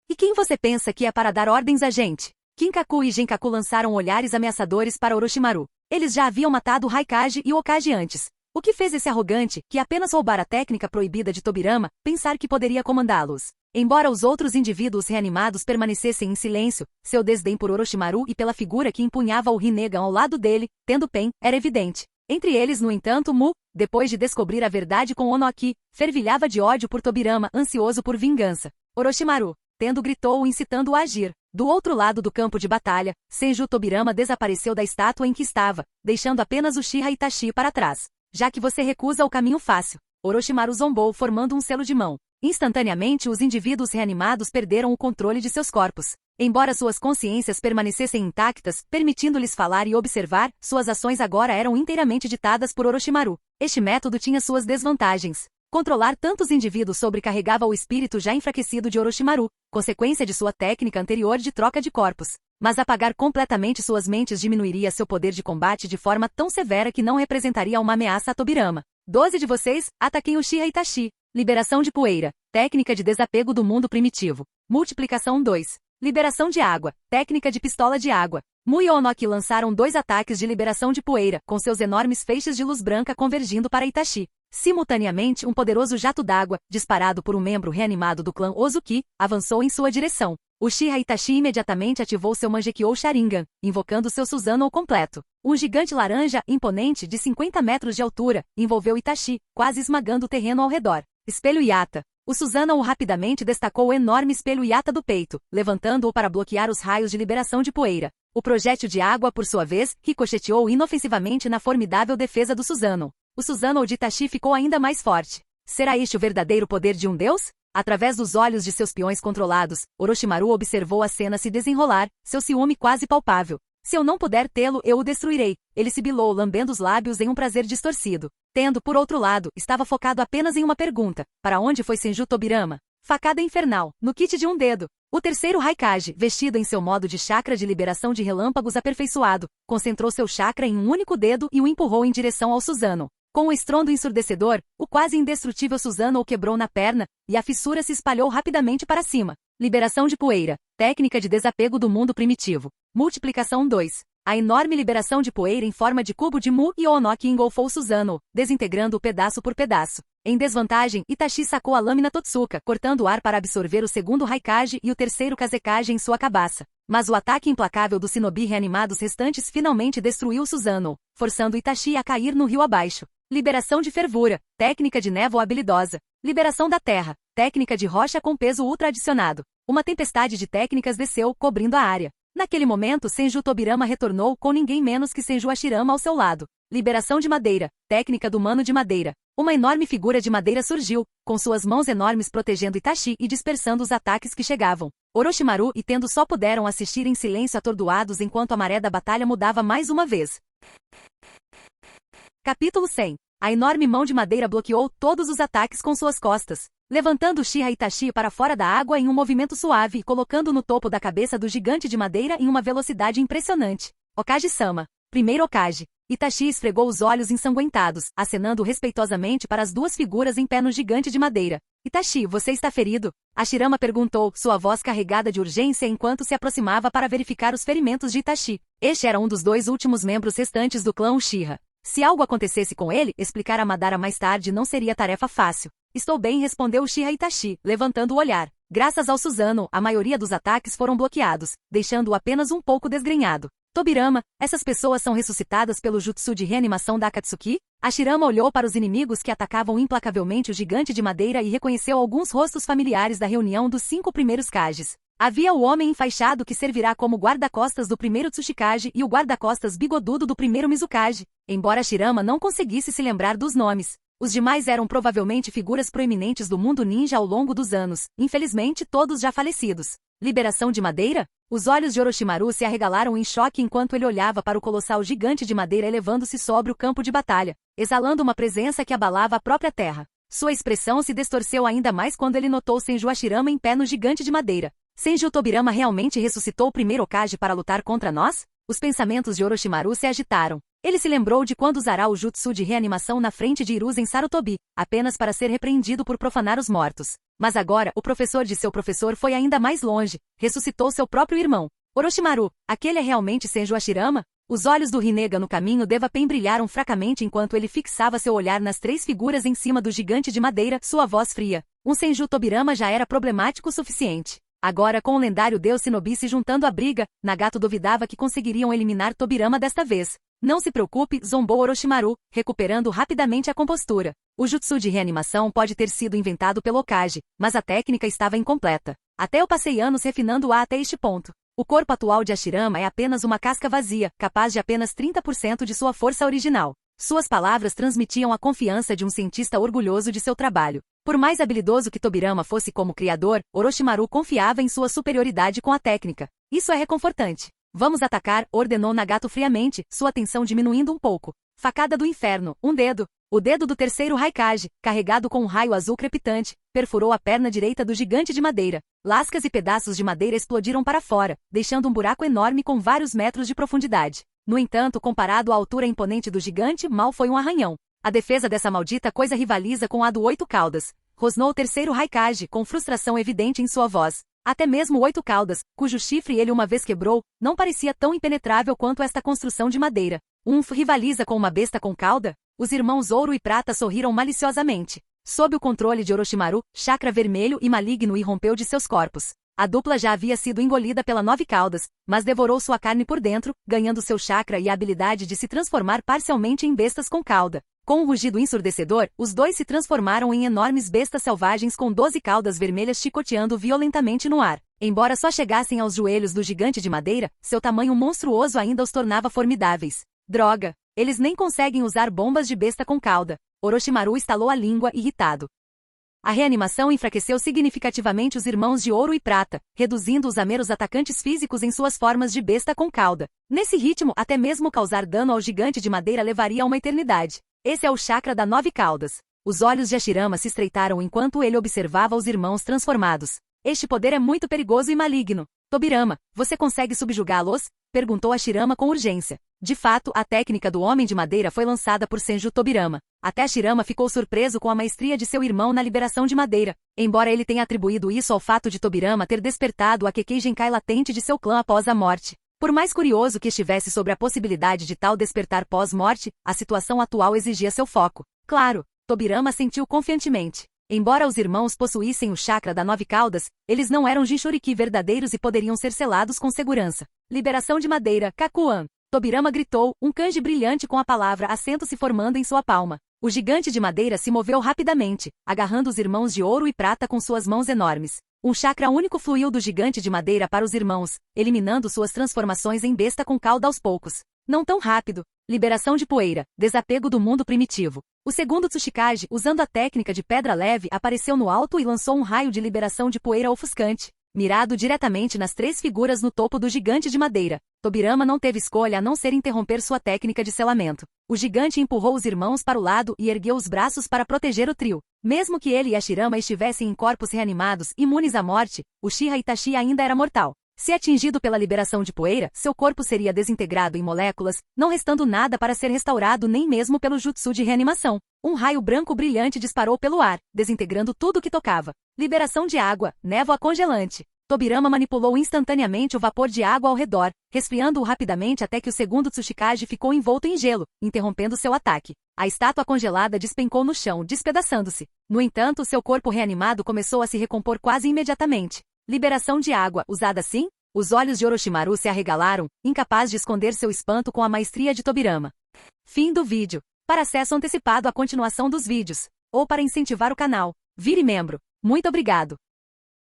E quem você pensa que é para dar ordens a gente? Kinkaku e Genkaku lançaram olhares ameaçadores para Orochimaru. Eles já haviam matado o Raikage e o Hokage antes. O que fez esse arrogante, que apenas roubara a técnica proibida de Tobirama, pensar que poderia comandá-los? Embora os outros indivíduos reanimados permanecessem em silêncio, seu desdém por Orochimaru e pela figura que empunhava o Rinnegan ao lado dele, tendo Pen, era evidente. Entre eles, no entanto, Mu, depois de descobrir a verdade com Onoki, fervilhava de ódio por Tobirama, ansioso por vingança. Orochimaru, tendo gritou-o incitando-o a agir. Do outro lado do campo de batalha, Senju Tobirama desapareceu da estátua em que estava, deixando apenas Uchiha Itachi para trás. Já que você recusa o caminho fácil, Orochimaru zombou formando um selo de mão. Instantaneamente os indivíduos reanimados perderam o controle de seus corpos. Embora suas consciências permanecessem intactas, permitindo-lhes falar e observar, suas ações agora eram inteiramente ditadas por Orochimaru. Este método tinha suas desvantagens. Controlar tantos indivíduos sobrecarregava o espírito já enfraquecido de Orochimaru, consequência de sua técnica anterior de troca de corpos. Mas apagar completamente suas mentes diminuiria seu poder de combate de forma tão severa que não representaria uma ameaça a Tobirama. 12 de vocês, ataquem Uchiha Itachi. Liberação de poeira. Técnica de desapego do mundo primitivo. Multiplicação 2. Liberação de água. Técnica de pistola de água. Mu e Onoki lançaram 2 ataques de liberação de poeira, com seus enormes feixes de luz branca convergindo para Itachi. Simultaneamente, um poderoso jato d'água, disparado por um membro reanimado do clã Ozuki, avançou em sua direção. Uchiha Itachi imediatamente ativou seu Mangekyou Sharingan, invocando seu Susanoo completo. Um gigante laranja, imponente, de 50 metros de altura, envolveu Itachi, quase esmagando o terreno ao redor. Espelho Yata. O Susanoo rapidamente destacou o enorme espelho Yata do peito, levantando-o para bloquear os raios de liberação de poeira. O projétil de água, por sua vez, ricocheteou inofensivamente na formidável defesa do Susanoo. O Susanoo de Itachi ficou ainda mais forte. Será este o verdadeiro poder de um deus? Através dos olhos de seus peões controlados, Orochimaru observou a cena se desenrolar, seu ciúme quase palpável. Se eu não puder tê-lo, eu o destruirei. Ele sibilou, lambendo os lábios em um prazer distorcido. Tendo, por outro lado, estava focado apenas em uma pergunta. Para onde foi Senju Tobirama? Facada infernal, no kit de um dedo. O terceiro Raikage, vestido em seu modo de chakra de liberação de relâmpagos aperfeiçoado, concentrou seu chakra em um único dedo e o empurrou em direção ao Susanoo. Com um estrondo ensurdecedor, o quase indestrutível Susanoo o quebrou na perna, e a fissura se espalhou rapidamente para cima. Liberação de poeira. Técnica de desapego do mundo primitivo. Multiplicação 2. A enorme liberação de poeira em forma de cubo de Mu e Onoki engolfou Susanoo, desintegrando-o pedaço por pedaço. Em desvantagem, Itachi sacou a lâmina Totsuka, cortando o ar para absorver o segundo Raikage e o terceiro Kazekage em sua cabaça. Mas o ataque implacável dos shinobi reanimados restantes finalmente destruiu Susanoo, forçando Itachi a cair no rio abaixo. Liberação de fervura. Técnica de névoa habilidosa. Liberação da terra. Técnica de rocha com peso ultra adicionado. Uma tempestade de técnicas desceu, cobrindo a área. Naquele momento, Senju Tobirama retornou com ninguém menos que Senju Hashirama ao seu lado. Liberação de madeira. Técnica do mano de madeira. Uma enorme figura de madeira surgiu, com suas mãos enormes protegendo Itachi e dispersando os ataques que chegavam. Orochimaru e Tendo só puderam assistir em silêncio atordoados enquanto a maré da batalha mudava mais uma vez. Capítulo 100. A enorme mão de madeira bloqueou todos os ataques com suas costas, levantando Uchiha Itachi para fora da água em um movimento suave e colocando no topo da cabeça do gigante de madeira em uma velocidade impressionante. Hokage-sama. Primeiro Hokage. Itachi esfregou os olhos ensanguentados, acenando respeitosamente para as 2 figuras em pé no gigante de madeira. Itachi, você está ferido? Hashirama perguntou, sua voz carregada de urgência enquanto se aproximava para verificar os ferimentos de Itachi. Este era um dos 2 últimos membros restantes do clã Uchiha. Se algo acontecesse com ele, explicar a Madara mais tarde não seria tarefa fácil. Estou bem, respondeu Uchiha Itachi, levantando o olhar. Graças ao Susanoo, a maioria dos ataques foram bloqueados, deixando-o apenas um pouco desgrenhado. Tobirama, essas pessoas são ressuscitadas pelo jutsu de reanimação da Akatsuki? Hashirama olhou para os inimigos que atacavam implacavelmente o gigante de madeira e reconheceu alguns rostos familiares da reunião dos 5 primeiros Kages. Havia o homem enfaixado que servirá como guarda-costas do primeiro Tsuchikage e o guarda-costas bigodudo do primeiro Mizukage. Embora Hashirama não conseguisse se lembrar dos nomes, os demais eram provavelmente figuras proeminentes do mundo ninja ao longo dos anos, infelizmente todos já falecidos. Liberação de madeira? Os olhos de Orochimaru se arregalaram em choque enquanto ele olhava para o colossal gigante de madeira elevando-se sobre o campo de batalha, exalando uma presença que abalava a própria terra. Sua expressão se distorceu ainda mais quando ele notou Senju Hashirama em pé no gigante de madeira. Senju Tobirama realmente ressuscitou o primeiro Hokage para lutar contra nós? Os pensamentos de Orochimaru se agitaram. Ele se lembrou de quando usará o jutsu de reanimação na frente de Hiruzen Sarutobi, apenas para ser repreendido por profanar os mortos. Mas agora, o professor de seu professor foi ainda mais longe, ressuscitou seu próprio irmão. Orochimaru, aquele é realmente Senju Hashirama? Os olhos do Rinnegan no caminho de Vapem brilharam fracamente enquanto ele fixava seu olhar nas 3 figuras em cima do gigante de madeira, sua voz fria. Um Senju Tobirama já era problemático o suficiente. Agora, com o lendário deus Shinobi se juntando à briga, Nagato duvidava que conseguiriam eliminar Tobirama desta vez. Não se preocupe, zombou Orochimaru, recuperando rapidamente a compostura. O jutsu de reanimação pode ter sido inventado pelo Hokage, mas a técnica estava incompleta. Até eu passei anos refinando-a até este ponto. O corpo atual de Hashirama é apenas uma casca vazia, capaz de apenas 30% de sua força original. Suas palavras transmitiam a confiança de um cientista orgulhoso de seu trabalho. Por mais habilidoso que Tobirama fosse como criador, Orochimaru confiava em sua superioridade com a técnica. Isso é reconfortante. Vamos atacar, ordenou Nagato friamente, sua tensão diminuindo um pouco. Facada do inferno, um dedo. O dedo do terceiro Raikage, carregado com um raio azul crepitante, perfurou a perna direita do gigante de madeira. Lascas e pedaços de madeira explodiram para fora, deixando um buraco enorme com vários metros de profundidade. No entanto, comparado à altura imponente do gigante, mal foi um arranhão. A defesa dessa maldita coisa rivaliza com a do 8 Caudas. Rosnou o terceiro Raikage, com frustração evidente em sua voz. Até mesmo o 8 Caudas, cujo chifre ele uma vez quebrou, não parecia tão impenetrável quanto esta construção de madeira. Rivaliza com uma besta com cauda? Os irmãos Ouro e Prata sorriram maliciosamente. Sob o controle de Orochimaru, chakra vermelho e maligno irrompeu de seus corpos. A dupla já havia sido engolida pela 9 Caudas, mas devorou sua carne por dentro, ganhando seu chakra e a habilidade de se transformar parcialmente em bestas com cauda. Com um rugido ensurdecedor, os dois se transformaram em enormes bestas selvagens com 12 caudas vermelhas chicoteando violentamente no ar. Embora só chegassem aos joelhos do gigante de madeira, seu tamanho monstruoso ainda os tornava formidáveis. Droga! Eles nem conseguem usar bombas de besta com cauda. Orochimaru estalou a língua, irritado. A reanimação enfraqueceu significativamente os irmãos de Ouro e Prata, reduzindo-os a meros atacantes físicos em suas formas de besta com cauda. Nesse ritmo, até mesmo causar dano ao gigante de madeira levaria uma eternidade. Esse é o chakra da 9 Caudas. Os olhos de Hashirama se estreitaram enquanto ele observava os irmãos transformados. Este poder é muito perigoso e maligno. Tobirama, você consegue subjugá-los? Perguntou Hashirama com urgência. De fato, a técnica do Homem de Madeira foi lançada por Senju Tobirama. Até Hashirama ficou surpreso com a maestria de seu irmão na liberação de madeira, embora ele tenha atribuído isso ao fato de Tobirama ter despertado a Kekkei Genkai latente de seu clã após a morte. Por mais curioso que estivesse sobre a possibilidade de tal despertar pós-morte, a situação atual exigia seu foco. Claro, Tobirama sentiu confiantemente. Embora os irmãos possuíssem o chakra da 9 Caudas, eles não eram Jinchuriki verdadeiros e poderiam ser selados com segurança. Liberação de madeira, Kakuan. Tobirama gritou, um kanji brilhante com a palavra assento se formando em sua palma. O gigante de madeira se moveu rapidamente, agarrando os irmãos de Ouro e Prata com suas mãos enormes. Um chakra único fluiu do gigante de madeira para os irmãos, eliminando suas transformações em besta com cauda aos poucos. Não tão rápido. Liberação de poeira, desapego do mundo primitivo. O segundo Tsuchikage, usando a técnica de pedra leve, apareceu no alto e lançou um raio de liberação de poeira ofuscante, mirado diretamente nas 3 figuras no topo do gigante de madeira. Tobirama não teve escolha a não ser interromper sua técnica de selamento. O gigante empurrou os irmãos para o lado e ergueu os braços para proteger o trio. Mesmo que ele e Hashirama estivessem em corpos reanimados, imunes à morte, Uchiha Itachi ainda era mortal. Se atingido pela liberação de poeira, seu corpo seria desintegrado em moléculas, não restando nada para ser restaurado nem mesmo pelo jutsu de reanimação. Um raio branco brilhante disparou pelo ar, desintegrando tudo que tocava. Liberação de água, névoa congelante. Tobirama manipulou instantaneamente o vapor de água ao redor, resfriando-o rapidamente até que o segundo Tsuchikage ficou envolto em gelo, interrompendo seu ataque. A estátua congelada despencou no chão, despedaçando-se. No entanto, seu corpo reanimado começou a se recompor quase imediatamente. Liberação de água, usada assim? Os olhos de Orochimaru se arregalaram, incapaz de esconder seu espanto com a maestria de Tobirama. Fim do vídeo. Para acesso antecipado à continuação dos vídeos, ou para incentivar o canal, vire membro. Muito obrigado.